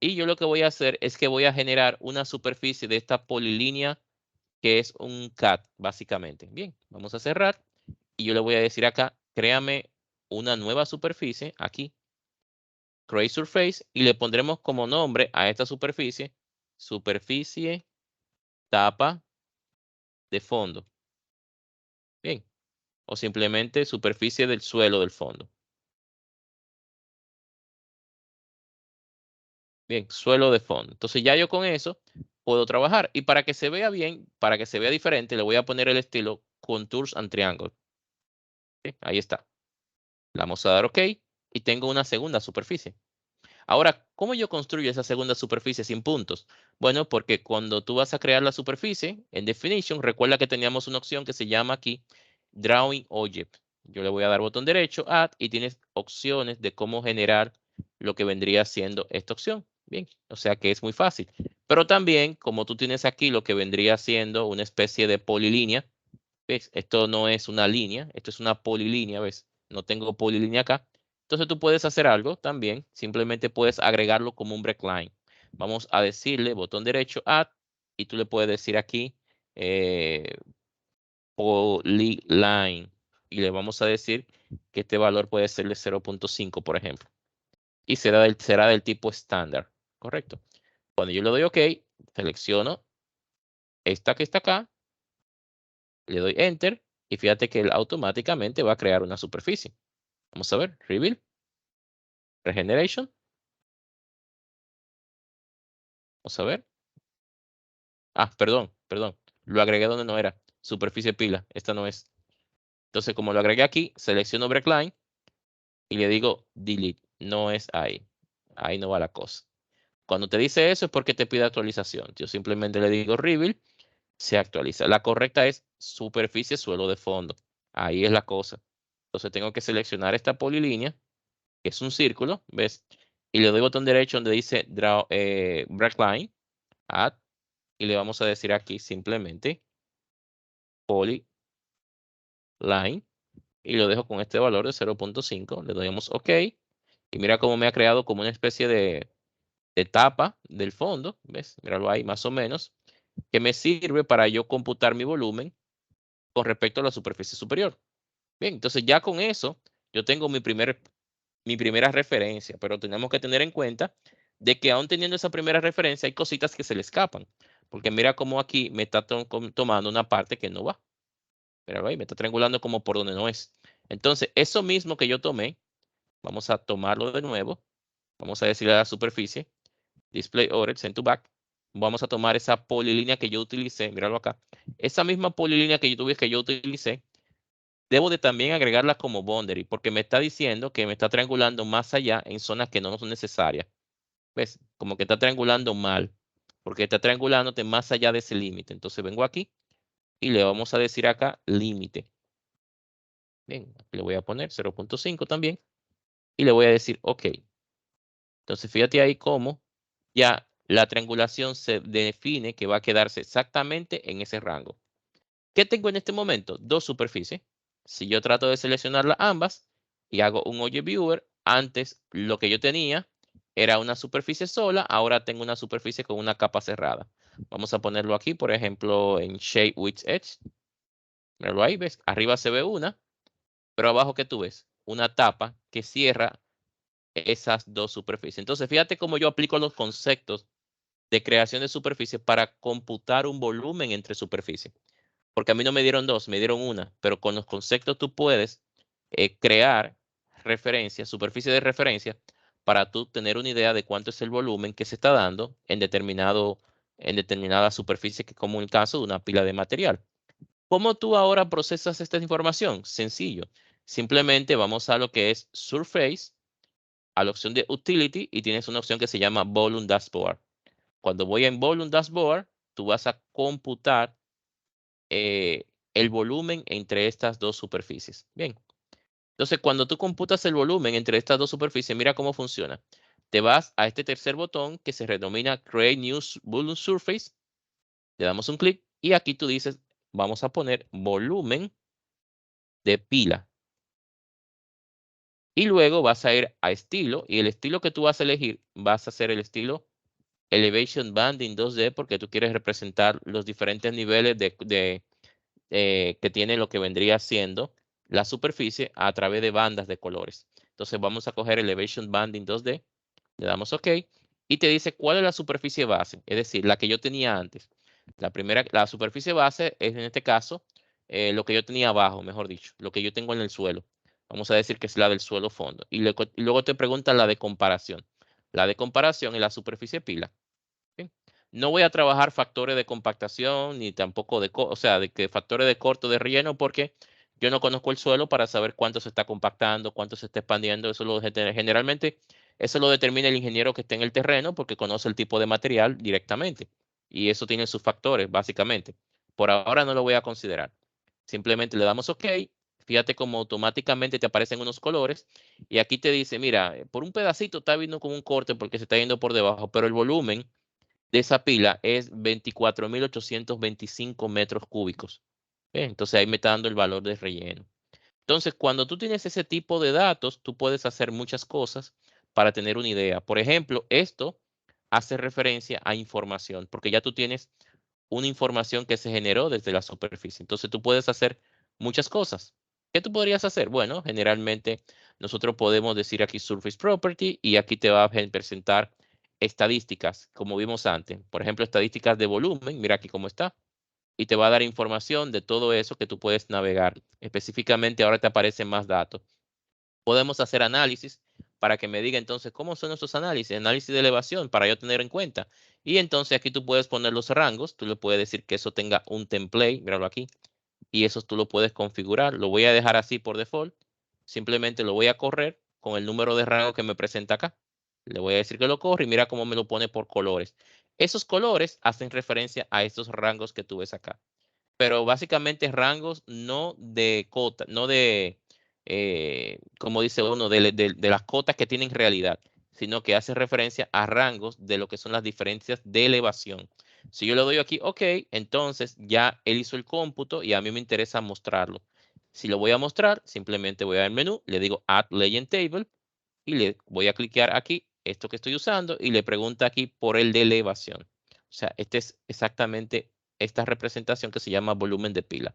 y yo lo que voy a hacer es que voy a generar una superficie de esta polilínea que es un CAD básicamente. Bien, vamos a cerrar y yo le voy a decir acá, créame una nueva superficie aquí, Create Surface, y le pondremos como nombre a esta superficie, superficie tapa de fondo. Bien, o simplemente superficie del suelo del fondo. Bien, suelo de fondo. Entonces ya yo con eso puedo trabajar. Y para que se vea bien, para que se vea diferente, le voy a poner el estilo Contours and Triangle. ¿Sí? Ahí está. Le vamos a dar OK y tengo una segunda superficie. Ahora, ¿cómo yo construyo esa segunda superficie sin puntos? Bueno, porque cuando tú vas a crear la superficie en Definition, recuerda que teníamos una opción que se llama aquí Drawing Object. Yo le voy a dar botón derecho, Add, y tienes opciones de cómo generar lo que vendría siendo esta opción. Bien, o sea que es muy fácil. Pero también, como tú tienes aquí lo que vendría siendo una especie de polilínea, ¿ves? Esto no es una línea, esto es una polilínea, ¿ves? No tengo polilínea acá. Entonces tú puedes hacer algo también, simplemente puedes agregarlo como un breakline. Vamos a decirle botón derecho, Add, y tú le puedes decir aquí polyline, y le vamos a decir que este valor puede ser de 0.5, por ejemplo. Y será del tipo estándar, ¿correcto? Cuando yo le doy OK, selecciono esta que está acá, le doy Enter, y fíjate que él automáticamente va a crear una superficie. Vamos a ver, Reveal, Regeneration. Vamos a ver. Ah, perdón. Lo agregué donde no era. Superficie pila, esta no es. Entonces, como lo agregué aquí, selecciono Breakline y le digo Delete. No es ahí. Ahí no va la cosa. Cuando te dice eso es porque te pide actualización. Yo simplemente le digo Reveal, se actualiza. La correcta es superficie suelo de fondo. Ahí es la cosa. Entonces tengo que seleccionar esta polilínea, que es un círculo, ¿ves? Y le doy botón derecho donde dice Draw, Breakline, Add, y le vamos a decir aquí simplemente Polyline, y lo dejo con este valor de 0.5. Le damos OK, y mira cómo me ha creado como una especie de tapa del fondo, ¿ves? Míralo ahí más o menos, que me sirve para yo computar mi volumen con respecto a la superficie superior. Bien, entonces ya con eso yo tengo mi primera referencia, pero tenemos que tener en cuenta de que aún teniendo esa primera referencia hay cositas que se le escapan, porque mira cómo aquí me está tomando una parte que no va. Míralo ahí, me está triangulando como por donde no es. Entonces, eso mismo que yo tomé, vamos a tomarlo de nuevo. Vamos a decirle a la superficie, Display Order, Send to Back. Vamos a tomar esa polilínea que yo utilicé, míralo acá. Esa misma polilínea que yo utilicé, debo de también agregarla como boundary, porque me está diciendo que me está triangulando más allá en zonas que no son necesarias. ¿Ves? Como que está triangulando mal, porque está triangulándote más allá de ese límite. Entonces vengo aquí y le vamos a decir acá límite. Bien, aquí le voy a poner 0.5 también y le voy a decir OK. Entonces fíjate ahí cómo ya la triangulación se define que va a quedarse exactamente en ese rango. ¿Qué tengo en este momento? Dos superficies. Si yo trato de seleccionarlas ambas y hago un Object Viewer, antes lo que yo tenía era una superficie sola, ahora tengo una superficie con una capa cerrada. Vamos a ponerlo aquí, por ejemplo, en Shape with Edge. Míralo ahí, ¿ves? Arriba se ve una, pero abajo, ¿qué tú ves? Una tapa que cierra esas dos superficies. Entonces, fíjate cómo yo aplico los conceptos de creación de superficie para computar un volumen entre superficies. Porque a mí no me dieron dos, me dieron una, pero con los conceptos tú puedes crear referencias, superficie de referencia, para tú tener una idea de cuánto es el volumen que se está dando en determinada superficie, que como en el caso de una pila de material. ¿Cómo tú ahora procesas esta información? Sencillo. Simplemente vamos a lo que es Surface, a la opción de Utility, y tienes una opción que se llama Volume Dashboard. Cuando voy en Volume Dashboard, tú vas a computar el volumen entre estas dos superficies. Bien. Entonces, cuando tú computas el volumen entre estas dos superficies, mira cómo funciona. Te vas a este tercer botón que se denomina Create New Volume Surface. Le damos un clic y aquí tú dices, vamos a poner volumen de pila. Y luego vas a ir a estilo, y el estilo que tú vas a elegir vas a ser el estilo Elevation Banding 2D, porque tú quieres representar los diferentes niveles que tiene lo que vendría siendo la superficie a través de bandas de colores. Entonces vamos a coger Elevation Banding 2D, le damos OK y te dice cuál es la superficie base, es decir, la que yo tenía antes. La superficie base es en este caso lo que yo tenía abajo, mejor dicho, lo que yo tengo en el suelo. Vamos a decir que es la del suelo fondo. Y luego te pregunta la de comparación. La de comparación es la superficie pila. ¿Sí? No voy a trabajar factores de compactación ni tampoco de que factores de corto de relleno, porque yo no conozco el suelo para saber cuánto se está compactando, cuánto se está expandiendo. Generalmente eso lo determina el ingeniero que esté en el terreno, porque conoce el tipo de material directamente. Y eso tiene sus factores, básicamente. Por ahora no lo voy a considerar. Simplemente le damos OK, Fíjate cómo automáticamente te aparecen unos colores y aquí te dice, mira, por un pedacito está viendo como un corte porque se está yendo por debajo, pero el volumen de esa pila es 24.825 metros cúbicos. Entonces ahí me está dando el valor de relleno. Entonces, cuando tú tienes ese tipo de datos, tú puedes hacer muchas cosas para tener una idea. Por ejemplo, esto hace referencia a información, porque ya tú tienes una información que se generó desde la superficie. Entonces, tú puedes hacer muchas cosas. ¿Qué tú podrías hacer? Bueno, generalmente nosotros podemos decir aquí Surface Property y aquí te va a presentar estadísticas, como vimos antes. Por ejemplo, estadísticas de volumen. Mira aquí cómo está y te va a dar información de todo eso que tú puedes navegar. Específicamente ahora te aparecen más datos. Podemos hacer análisis para que me diga entonces cómo son esos análisis, análisis de elevación para yo tener en cuenta. Y entonces aquí tú puedes poner los rangos, tú le puedes decir que eso tenga un template, míralo aquí, y eso tú lo puedes configurar. Lo voy a dejar así por default, simplemente lo voy a correr con el número de rango que me presenta acá. Le voy a decir que lo corre y mira cómo me lo pone por colores. Esos colores hacen referencia a estos rangos que tú ves acá, pero básicamente rangos no de cota, no de, como dice uno, de las cotas que tienen realidad, sino que hace referencia a rangos de lo que son las diferencias de elevación. Si yo le doy aquí OK, entonces ya él hizo el cómputo y a mí me interesa mostrarlo. Si lo voy a mostrar, simplemente voy al menú, le digo Add Legend Table y le voy a clicar aquí, esto que estoy usando, y le pregunta aquí por el de elevación. O sea, este es exactamente esta representación que se llama volumen de pila.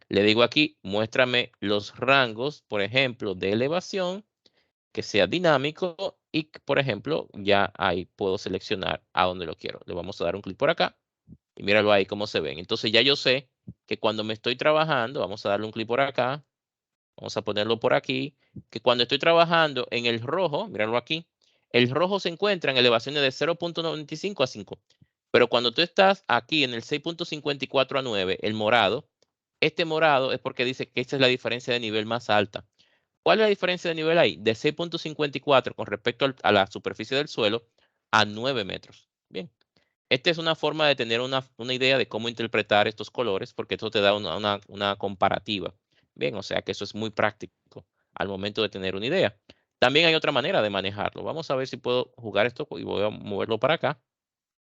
Le digo aquí, muéstrame los rangos, por ejemplo, de elevación, que sea dinámico y, por ejemplo, ya ahí puedo seleccionar a donde lo quiero. Le vamos a dar un clic por acá y míralo ahí cómo se ven. Entonces ya yo sé que cuando me estoy trabajando, vamos a darle un clic por acá, vamos a ponerlo por aquí, que cuando estoy trabajando en el rojo, míralo aquí, el rojo se encuentra en elevaciones de 0.95 a 5. Pero cuando tú estás aquí en el 6.54 a 9, el morado, este morado es porque dice que esta es la diferencia de nivel más alta. ¿Cuál es la diferencia de nivel ahí? De 6.54 con respecto a la superficie del suelo a 9 metros. Bien. Esta es una forma de tener una idea de cómo interpretar estos colores, porque esto te da una comparativa. Bien, o sea que eso es muy práctico al momento de tener una idea. También hay otra manera de manejarlo. Vamos a ver si puedo jugar esto y voy a moverlo para acá.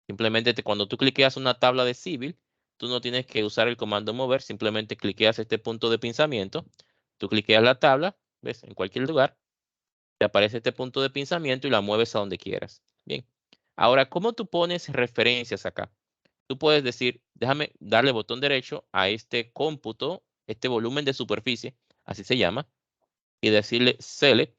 Simplemente cuando tú cliqueas una tabla de civil, tú no tienes que usar el comando mover, simplemente cliqueas este punto de pinzamiento, tú cliqueas la tabla, ves, en cualquier lugar, te aparece este punto de pinzamiento y la mueves a donde quieras. Bien. Ahora, ¿cómo tú pones referencias acá? Tú puedes decir, déjame darle botón derecho a este cómputo, este volumen de superficie, así se llama, y decirle Select,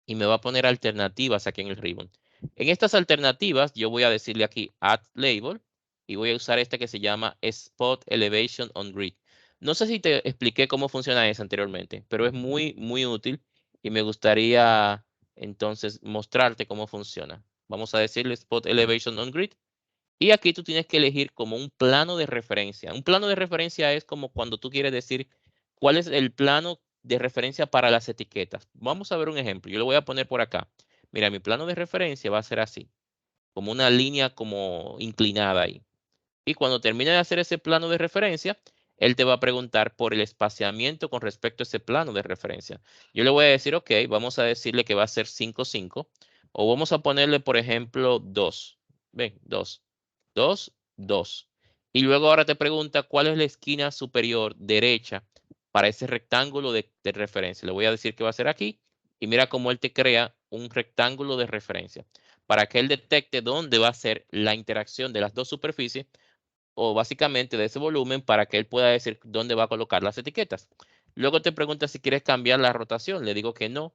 y me va a poner alternativas aquí en el ribbon. En estas alternativas, yo voy a decirle aquí Add Label, y voy a usar esta que se llama Spot Elevation on Grid. No sé si te expliqué cómo funciona eso anteriormente, pero es muy, muy útil y me gustaría entonces mostrarte cómo funciona. Vamos a decirle Spot Elevation on Grid. Y aquí tú tienes que elegir como un plano de referencia. Un plano de referencia es como cuando tú quieres decir cuál es el plano de referencia para las etiquetas. Vamos a ver un ejemplo. Yo lo voy a poner por acá. Mira, mi plano de referencia va a ser así, como una línea como inclinada ahí. Y cuando termine de hacer ese plano de referencia, él te va a preguntar por el espaciamiento con respecto a ese plano de referencia. Yo le voy a decir, OK, vamos a decirle que va a ser 5, 5. O vamos a ponerle, por ejemplo, 2. Ven, 2. 2, 2. Y luego ahora te pregunta cuál es la esquina superior derecha para ese rectángulo de referencia. Le voy a decir que va a ser aquí. Y mira cómo él te crea un rectángulo de referencia para que él detecte dónde va a ser la interacción de las dos superficies o básicamente de ese volumen para que él pueda decir dónde va a colocar las etiquetas. Luego te pregunta si quieres cambiar la rotación. Le digo que no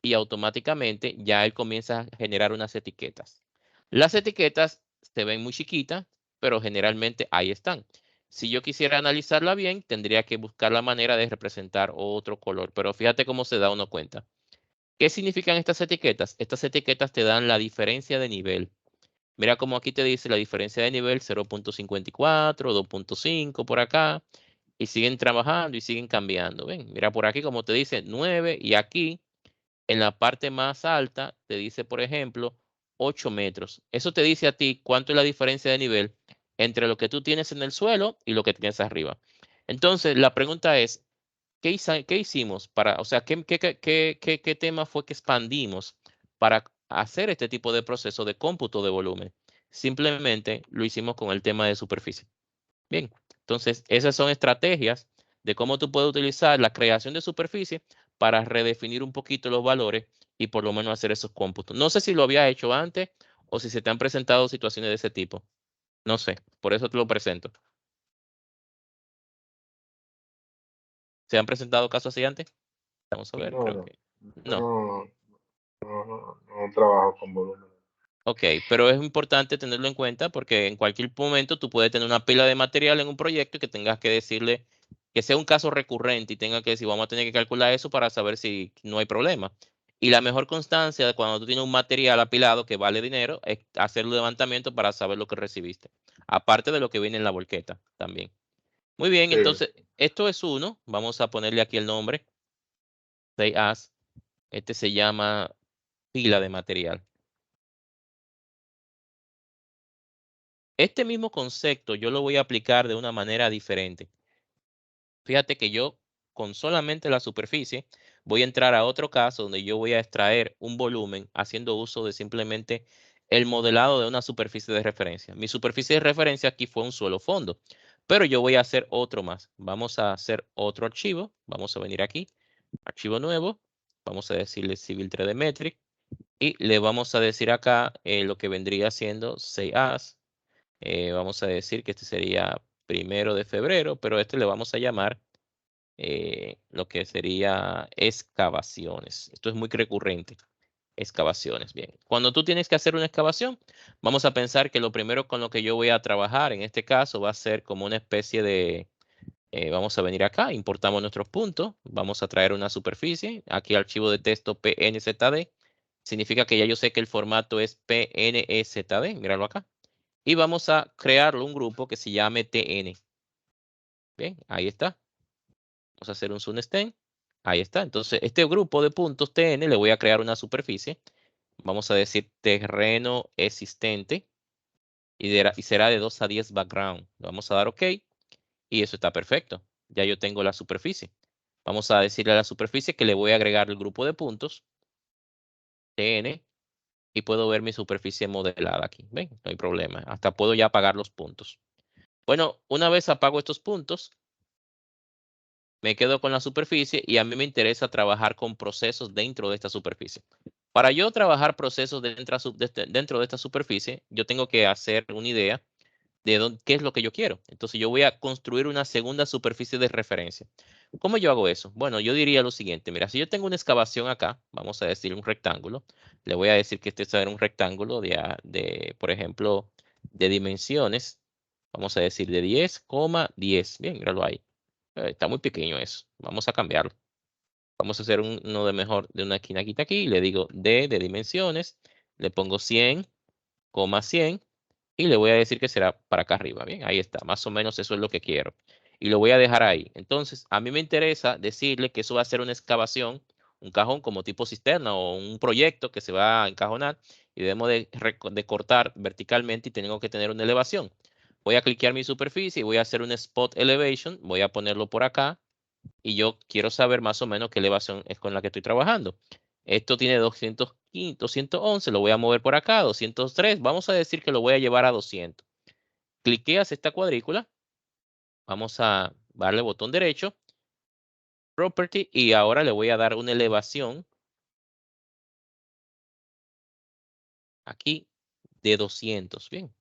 y automáticamente ya él comienza a generar unas etiquetas. Las etiquetas se ven muy chiquitas, pero generalmente ahí están. Si yo quisiera analizarla bien, tendría que buscar la manera de representar otro color, pero fíjate cómo se da uno cuenta. ¿Qué significan estas etiquetas? Estas etiquetas te dan la diferencia de nivel. Mira cómo aquí te dice la diferencia de nivel 0.54, 2.5 por acá. Y siguen trabajando y siguen cambiando. Ven, mira por aquí como te dice 9 y aquí en la parte más alta te dice, por ejemplo, 8 metros. Eso te dice a ti cuánto es la diferencia de nivel entre lo que tú tienes en el suelo y lo que tienes arriba. Entonces, la pregunta es, ¿Qué hicimos para, o sea, qué tema fue que expandimos para hacer este tipo de proceso de cómputo de volumen? Simplemente lo hicimos con el tema de superficie. Bien, entonces esas son estrategias de cómo tú puedes utilizar la creación de superficie para redefinir un poquito los valores y por lo menos hacer esos cómputos. No sé si lo había hecho antes o si se te han presentado situaciones de ese tipo. No sé, por eso te lo presento. ¿Se han presentado casos así antes? Vamos a ver, No, creo no, que yo no. no trabajo con volumen. Ok, pero es importante tenerlo en cuenta porque en cualquier momento tú puedes tener una pila de material en un proyecto y que tengas que decirle que sea un caso recurrente y tenga que decir, vamos a tener que calcular eso para saber si no hay problema. Y la mejor constancia de cuando tú tienes un material apilado que vale dinero es hacer el levantamiento para saber lo que recibiste. Aparte de lo que viene en la volqueta también. Muy bien, Sí, entonces esto es uno. Vamos a ponerle aquí el nombre. Say as. Este se llama pila de material. Este mismo concepto yo lo voy a aplicar de una manera diferente. Fíjate que yo con solamente la superficie voy a entrar a otro caso donde yo voy a extraer un volumen haciendo uso de simplemente el modelado de una superficie de referencia. Mi superficie de referencia aquí fue un suelo fondo, pero yo voy a hacer otro más. Vamos a hacer otro archivo. Vamos a venir aquí, archivo nuevo. Vamos a decirle Civil 3D Metric y le vamos a decir acá lo que vendría siendo say as. Vamos a decir que este sería 1 de febrero, pero este le vamos a llamar lo que sería excavaciones. Esto es muy recurrente. Excavaciones. Bien. Cuando tú tienes que hacer una excavación, vamos a pensar que lo primero con lo que yo voy a trabajar en este caso va a ser como una especie de, vamos a venir acá, importamos nuestros puntos, vamos a traer una superficie, aquí archivo de texto PNZD, significa que ya yo sé que el formato es PNEZD, míralo acá, y vamos a crearlo un grupo que se llame TN. Bien, ahí está. Vamos a hacer un Sunstein. Ahí está. Entonces, este grupo de puntos TN le voy a crear una superficie. Vamos a decir terreno existente y será de 2 a 10 background. Le vamos a dar OK y eso está perfecto. Ya yo tengo la superficie. Vamos a decirle a la superficie que le voy a agregar el grupo de puntos TN y puedo ver mi superficie modelada aquí. ¿Ven? No hay problema. Hasta puedo ya apagar los puntos. Bueno, una vez apago estos puntos, me quedo con la superficie y a mí me interesa trabajar con procesos dentro de esta superficie. Para yo trabajar procesos dentro de esta superficie, yo tengo que hacer una idea de qué es lo que yo quiero. Entonces yo voy a construir una segunda superficie de referencia. ¿Cómo yo hago eso? Bueno, yo diría lo siguiente. Mira, si yo tengo una excavación acá, vamos a decir un rectángulo, le voy a decir que este será un rectángulo por ejemplo, de dimensiones, vamos a decir de 10,10. Bien, míralo ahí. Está muy pequeño eso. Vamos a cambiarlo. Vamos a hacer uno de mejor de una esquina aquí. Le digo D de dimensiones. Le pongo 100,100 y le voy a decir que será para acá arriba. Bien, ahí está. Más o menos eso es lo que quiero. Y lo voy a dejar ahí. Entonces, a mí me interesa decirle que eso va a ser una excavación, un cajón como tipo cisterna o un proyecto que se va a encajonar y debemos de cortar verticalmente y tengo que tener una elevación. Voy a cliquear mi superficie y voy a hacer un spot elevation. Voy a ponerlo por acá y yo quiero saber más o menos qué elevación es con la que estoy trabajando. Esto tiene 215, 211, lo voy a mover por acá, 203, vamos a decir que lo voy a llevar a 200. Cliqueas esta cuadrícula, vamos a darle botón derecho, Property, y ahora le voy a dar una elevación aquí de 200. Bien,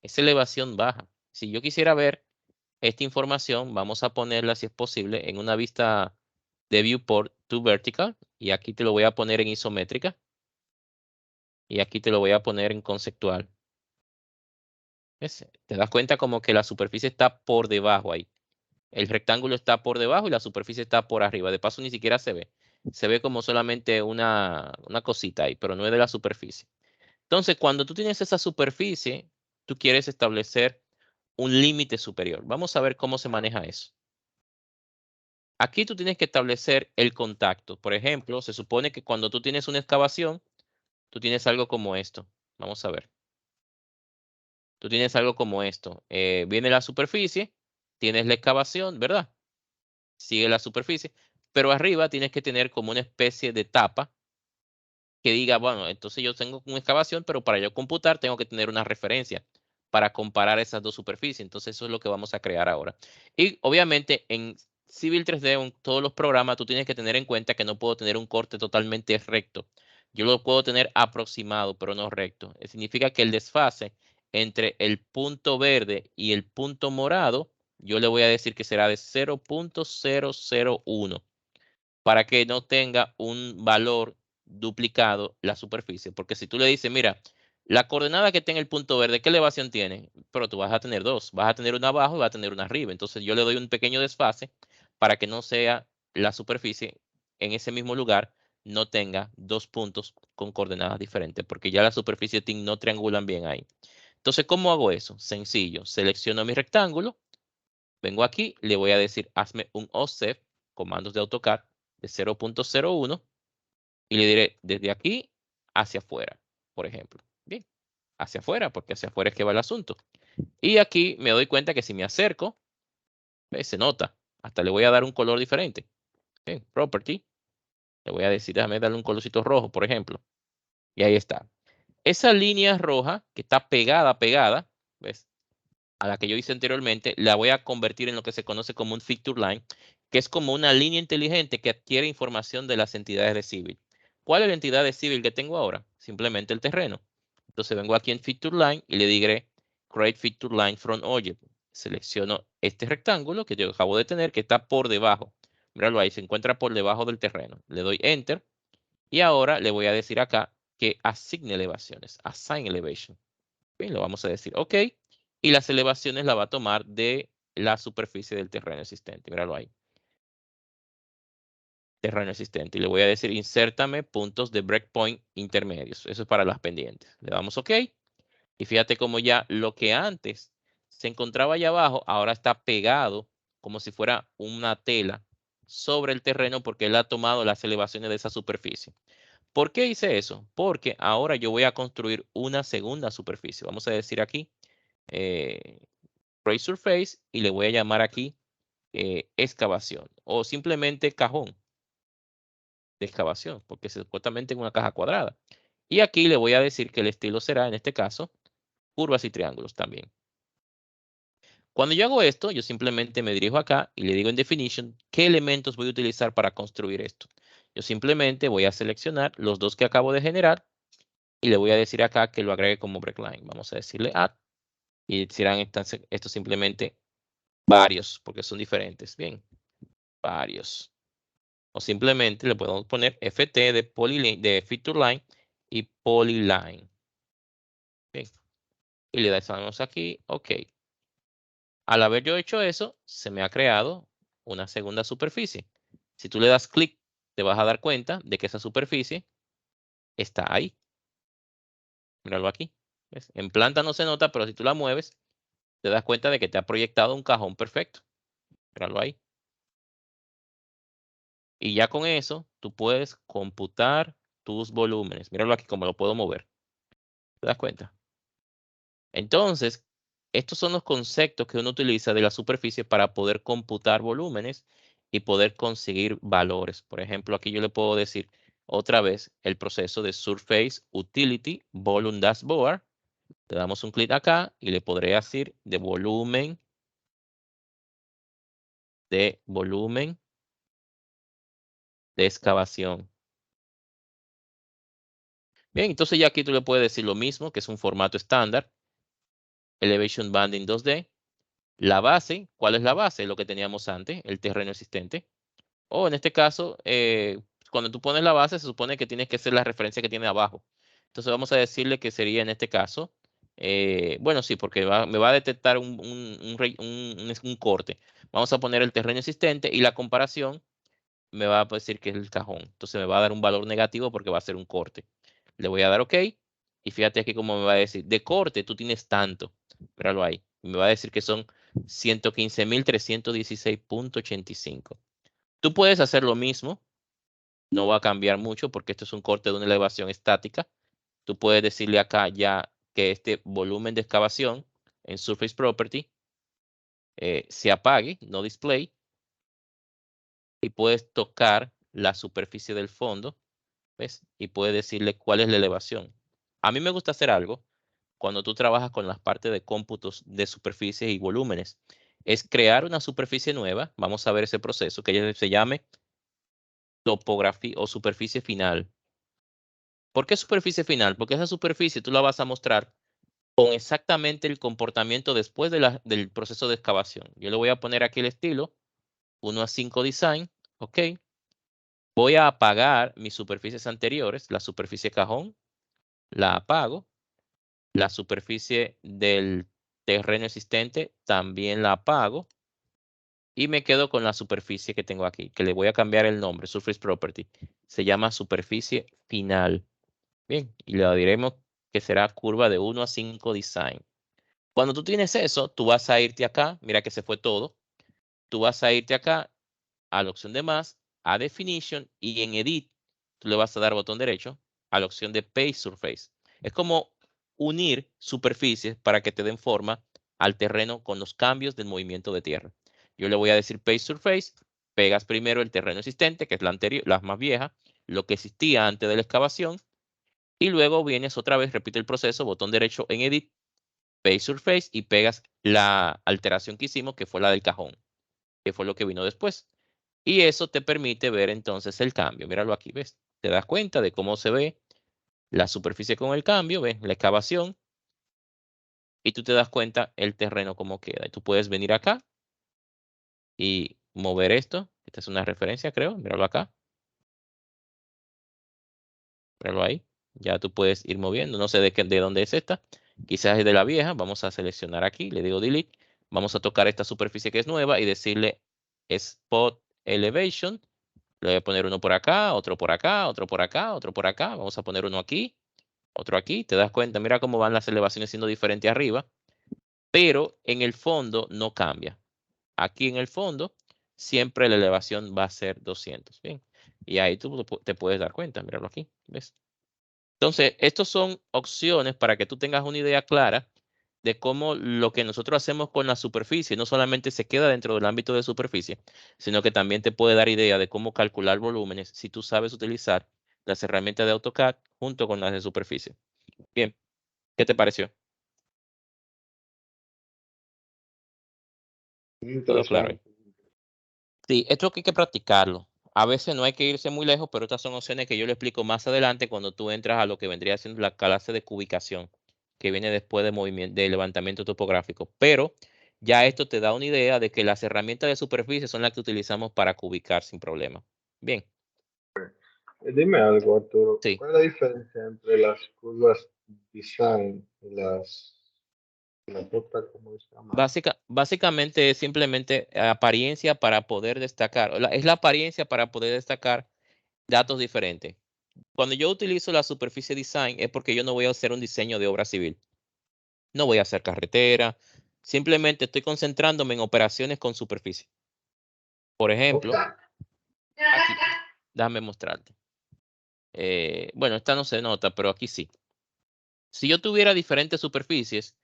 esa elevación baja. Si yo quisiera ver esta información, vamos a ponerla, si es posible, en una vista de viewport to vertical, y aquí te lo voy a poner en isométrica. Y aquí te lo voy a poner en conceptual. ¿Ves? Te das cuenta como que la superficie está por debajo ahí. El rectángulo está por debajo y la superficie está por arriba. De paso ni siquiera se ve. Se ve como solamente una cosita ahí, pero no es de la superficie. Entonces, cuando tú tienes esa superficie, tú quieres establecer un límite superior. Vamos a ver cómo se maneja eso. Aquí tú tienes que establecer el contacto. Por ejemplo, se supone que cuando tú tienes una excavación, tú tienes algo como esto. Vamos a ver. Tú tienes algo como esto. Viene la superficie, tienes la excavación, ¿verdad? sigue la superficie, pero arriba tienes que tener como una especie de tapa que diga, bueno, entonces yo tengo una excavación, pero para yo computar tengo que tener una referencia para comparar esas dos superficies. Entonces eso es lo que vamos a crear ahora. Y obviamente en Civil 3D, en todos los programas, tú tienes que tener en cuenta que no puedo tener un corte totalmente recto. Yo lo puedo tener aproximado, pero no recto. Significa que el desfase entre el punto verde y el punto morado, yo le voy a decir que será de 0.001 para que no tenga un valor duplicado la superficie. Porque si tú le dices, mira, la coordenada que tenga el punto verde, ¿qué elevación tiene? Pero tú vas a tener dos, vas a tener una abajo y vas a tener una arriba. Entonces yo le doy un pequeño desfase para que no sea la superficie en ese mismo lugar, no tenga dos puntos con coordenadas diferentes, porque ya la superficie TIN no triangulan bien ahí. Entonces, ¿cómo hago eso? Sencillo, selecciono mi rectángulo, vengo aquí, le voy a decir, hazme un offset, comandos de AutoCAD, de 0.01 y le diré desde aquí hacia afuera, por ejemplo. Bien, hacia afuera, porque hacia afuera es que va el asunto. Y aquí me doy cuenta que si me acerco, ¿ves? Se nota. Hasta le voy a dar un color diferente. Bien, Property. Le voy a decir, déjame darle un colorcito rojo, por ejemplo. Y ahí está. Esa línea roja que está pegada, ¿ves? A la que yo hice anteriormente, la voy a convertir en lo que se conoce como un feature line, que es como una línea inteligente que adquiere información de las entidades de Civil. ¿Cuál es la entidad de Civil que tengo ahora? Simplemente el terreno. Entonces vengo aquí en feature line y le diré create feature line from object. Selecciono este rectángulo que yo acabo de tener, que está por debajo. Míralo ahí, se encuentra por debajo del terreno. Le doy enter y ahora le voy a decir acá que asigne elevaciones, assign elevation. Bien, lo vamos a decir OK. Y las elevaciones la va a tomar de la superficie del terreno existente. Míralo ahí. Terreno existente. Y le voy a decir, insértame puntos de breakpoint intermedios. Eso es para las pendientes. Le damos OK. Y fíjate cómo ya lo que antes se encontraba allá abajo, ahora está pegado como si fuera una tela sobre el terreno porque él ha tomado las elevaciones de esa superficie. ¿Por qué hice eso? Porque ahora yo voy a construir una segunda superficie. Vamos a decir aquí, Raise Surface, y le voy a llamar aquí excavación o simplemente cajón de excavación, porque supuestamente es una caja cuadrada. Y aquí le voy a decir que el estilo será, en este caso, curvas y triángulos también. Cuando yo hago esto, yo simplemente me dirijo acá y le digo en Definition qué elementos voy a utilizar para construir esto. Yo simplemente voy a seleccionar los dos que acabo de generar y le voy a decir acá que lo agregue como breakline. Vamos a decirle add y serán estos simplemente varios, porque son diferentes. Bien, varios. O simplemente le podemos poner FT de feature line y polyline. Bien. Y le damos aquí, OK. Al haber yo hecho eso, se me ha creado una segunda superficie. Si tú le das clic, te vas a dar cuenta de que esa superficie está ahí. Míralo aquí. ¿Ves? En planta no se nota, pero si tú la mueves, te das cuenta de que te ha proyectado un cajón perfecto. Míralo ahí. Y ya con eso, tú puedes computar tus volúmenes. Míralo aquí como lo puedo mover. ¿Te das cuenta? Entonces, estos son los conceptos que uno utiliza de la superficie para poder computar volúmenes y poder conseguir valores. Por ejemplo, aquí yo le puedo decir otra vez el proceso de Surface Utility Volume Dashboard. Le damos un clic acá y le podré decir de volumen de excavación. Bien, entonces ya aquí tú le puedes decir lo mismo, que es un formato estándar. Elevation Banding 2D. La base, ¿cuál es la base? Lo que teníamos antes, el terreno existente. O en este caso, cuando tú pones la base, se supone que tienes que ser la referencia que tiene abajo. Entonces vamos a decirle que sería en este caso, bueno, sí, porque me va a detectar un corte. Vamos a poner el terreno existente y la comparación me va a decir que es el cajón. Entonces me va a dar un valor negativo porque va a ser un corte. Le voy a dar OK. Y fíjate aquí cómo me va a decir, de corte tú tienes tanto. Míralo ahí. Y me va a decir que son 115.316.85. Tú puedes hacer lo mismo. No va a cambiar mucho porque esto es un corte de una elevación estática. Tú puedes decirle acá ya que este volumen de excavación en Surface Property se apague, no display. y puedes tocar la superficie del fondo, ¿ves? Y puedes decirle cuál es la elevación. A mí me gusta hacer algo cuando tú trabajas con las partes de cómputos de superficies y volúmenes. Es crear una superficie nueva. Vamos a ver ese proceso que se llame topografía o superficie final. ¿Por qué superficie final? Porque esa superficie tú la vas a mostrar con exactamente el comportamiento después del proceso de excavación. Yo le voy a poner aquí el estilo 1 a 5 design, ¿ok? Voy a apagar mis superficies anteriores, la superficie cajón, la apago, la superficie del terreno existente también la apago y me quedo con la superficie que tengo aquí, que le voy a cambiar el nombre, Surface Property. Se llama superficie final. Bien, y le diremos que será curva de 1 a 5 design. Cuando tú tienes eso, tú vas a irte acá, mira que se fue todo. Tú vas a irte acá a la opción de más, a Definition y en Edit, tú le vas a dar botón derecho a la opción de Paste Surface. Es como unir superficies para que te den forma al terreno con los cambios del movimiento de tierra. Yo le voy a decir Paste Surface, pegas primero el terreno existente, que es la anterior, la más vieja, lo que existía antes de la excavación, y luego vienes otra vez, repite el proceso, botón derecho en Edit, Paste Surface y pegas la alteración que hicimos, que fue la del cajón, que fue lo que vino después. Y eso te permite ver entonces el cambio. Míralo aquí, ¿ves? Te das cuenta de cómo se ve la superficie con el cambio, ¿ves? La excavación. Y tú te das cuenta el terreno cómo queda. Y tú puedes venir acá y mover esto. Esta es una referencia, creo. Míralo acá. Míralo ahí. Ya tú puedes ir moviendo. No sé de dónde es esta. Quizás es de la vieja. Vamos a seleccionar aquí. Le digo delete. Vamos a tocar esta superficie que es nueva y decirle Spot Elevation. Le voy a poner uno por acá, otro por acá, otro por acá, otro por acá. Vamos a poner uno aquí, otro aquí. Te das cuenta, mira cómo van las elevaciones siendo diferentes arriba, pero en el fondo no cambia. Aquí en el fondo siempre la elevación va a ser 200. Bien, y ahí tú te puedes dar cuenta, míralo aquí, ¿ves? Entonces, estos son opciones para que tú tengas una idea clara de cómo lo que nosotros hacemos con la superficie no solamente se queda dentro del ámbito de superficie, sino que también te puede dar idea de cómo calcular volúmenes si tú sabes utilizar las herramientas de AutoCAD junto con las de superficie. Bien, ¿qué te pareció? Todo claro ahí. Interesante. Sí, esto hay que practicarlo. A veces no hay que irse muy lejos, pero estas son opciones que yo le explico más adelante cuando tú entras a lo que vendría siendo la clase de cubicación, que viene después de movimiento, de levantamiento topográfico. Pero ya esto te da una idea de que las herramientas de superficie son las que utilizamos para cubicar sin problema. Bien, Dime algo, Arturo. sí. ¿Cuál es la diferencia entre las curvas design y la otra, cómo se llama? Básicamente es simplemente apariencia para poder destacar. Es la apariencia para poder destacar datos diferentes. Cuando yo utilizo la superficie design es porque yo no voy a hacer un diseño de obra civil. No voy a hacer carretera. Simplemente estoy concentrándome en operaciones con superficie. Por Ok. ejemplo, aquí, déjame mostrarte. Bueno, esta no se nota, pero aquí sí. Si yo tuviera diferentes superficies,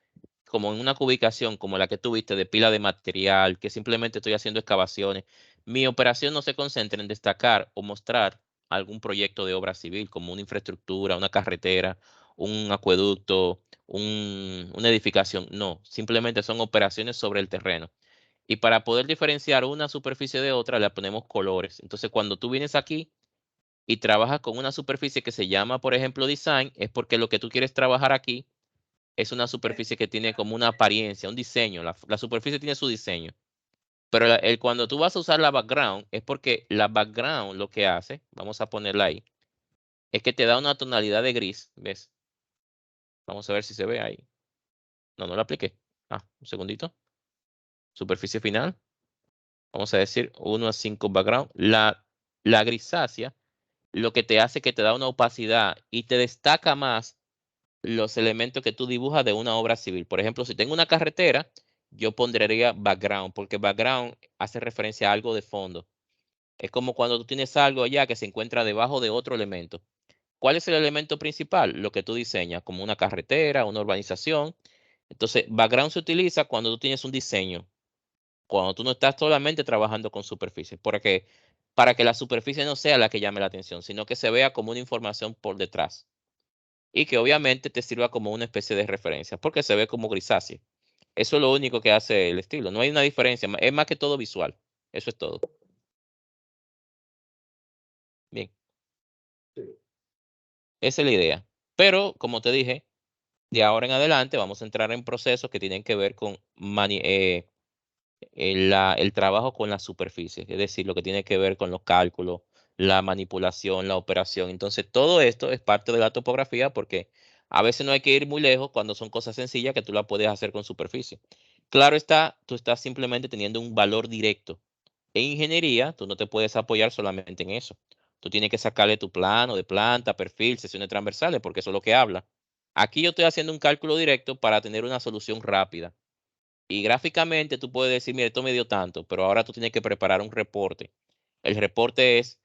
como en una cubicación como la que tuviste de pila de material, que simplemente estoy haciendo excavaciones, mi operación no se concentra en destacar o mostrar algún proyecto de obra civil, como una infraestructura, una carretera, un acueducto, una edificación. No, simplemente son operaciones sobre el terreno. Y para poder diferenciar una superficie de otra, le ponemos colores. Entonces, cuando tú vienes aquí y trabajas con una superficie que se llama, por ejemplo, design, es porque lo que tú quieres trabajar aquí es una superficie que tiene como una apariencia, un diseño. La superficie tiene su diseño. Pero cuando tú vas a usar la background, es porque la background lo que hace, vamos a ponerla ahí, es que te da una tonalidad de gris, ¿ves? Vamos a ver si se ve ahí. No, no la apliqué. Ah, un segundito. Superficie final. Vamos a decir 1 a 5 background. La grisácea lo que te hace que te da una opacidad y te destaca más los elementos que tú dibujas de una obra civil. Por ejemplo, si tengo una carretera, yo pondría background, porque background hace referencia a algo de fondo. Es como cuando tú tienes algo allá que se encuentra debajo de otro elemento. ¿Cuál es el elemento principal? Lo que tú diseñas, como una carretera, una urbanización. Entonces, background se utiliza cuando tú tienes un diseño, cuando tú no estás solamente trabajando con superficie. Porque para que la superficie no sea la que llame la atención, sino que se vea como una información por detrás. Y que obviamente te sirva como una especie de referencia, porque se ve como grisáceo. Eso es lo único que hace el estilo. No hay una diferencia, es más que todo visual. Eso es todo. Bien, Sí. esa es la idea. Pero, como te dije, de ahora en adelante vamos a entrar en procesos que tienen que ver con el trabajo con la superficie, es decir, lo que tiene que ver con los cálculos, la manipulación, la operación. Entonces, todo esto es parte de la topografía porque a veces no hay que ir muy lejos cuando son cosas sencillas que tú la puedes hacer con superficie. Claro está, tú estás simplemente teniendo un valor directo. En ingeniería, tú no te puedes apoyar solamente en eso. Tú tienes que sacarle tu plano de planta, perfil, secciones transversales, porque eso es lo que habla. Aquí yo estoy haciendo un cálculo directo para tener una solución rápida. Y gráficamente tú puedes decir, mira, esto me dio tanto, pero ahora tú tienes que preparar un reporte. El reporte es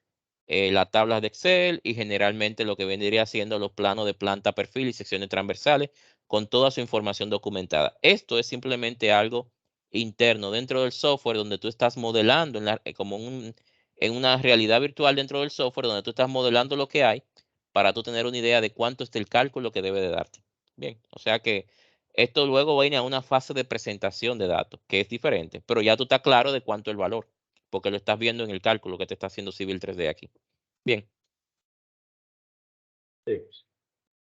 la tabla de Excel y generalmente lo que vendría siendo los planos de planta, perfil y secciones transversales con toda su información documentada. Esto es simplemente algo interno dentro del software donde tú estás modelando en una realidad virtual dentro del software donde tú estás modelando lo que hay para tú tener una idea de cuánto es el cálculo que debe de darte. Bien, o sea que esto luego va a ir a una fase de presentación de datos, que es diferente, pero ya tú estás claro de cuánto es el valor, porque lo estás viendo en el cálculo que te está haciendo Civil 3D aquí. Bien, Sí.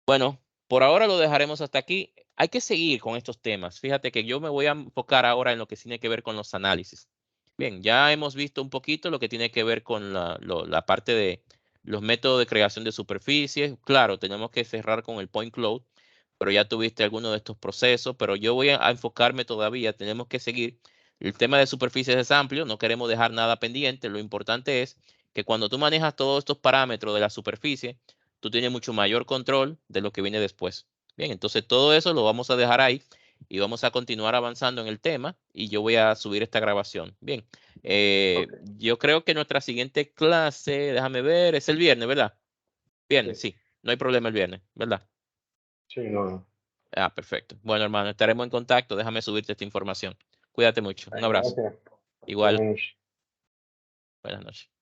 bueno, por ahora lo dejaremos hasta aquí. Hay que seguir con estos temas. Fíjate que yo me voy a enfocar ahora en lo que tiene que ver con los análisis. Bien, ya hemos visto un poquito lo que tiene que ver con la parte de los métodos de creación de superficies. Claro, tenemos que cerrar con el point cloud, pero ya tuviste alguno de estos procesos, pero yo voy a enfocarme todavía. Tenemos que seguir. El tema de superficies es amplio, no queremos dejar nada pendiente. Lo importante es que cuando tú manejas todos estos parámetros de la superficie, tú tienes mucho mayor control de lo que viene después. Bien, entonces todo eso lo vamos a dejar ahí y vamos a continuar avanzando en el tema y yo voy a subir esta grabación. Bien, Ok. yo creo que nuestra siguiente clase, déjame ver, es el viernes, ¿verdad? Viernes, Sí. sí, no hay problema el viernes, ¿verdad? Sí, no, no. Ah, perfecto. Bueno, hermano, estaremos en contacto. Déjame subirte esta información. Cuídate mucho. Un Ay, abrazo. gracias. Igual, Buenas noches. buenas noches.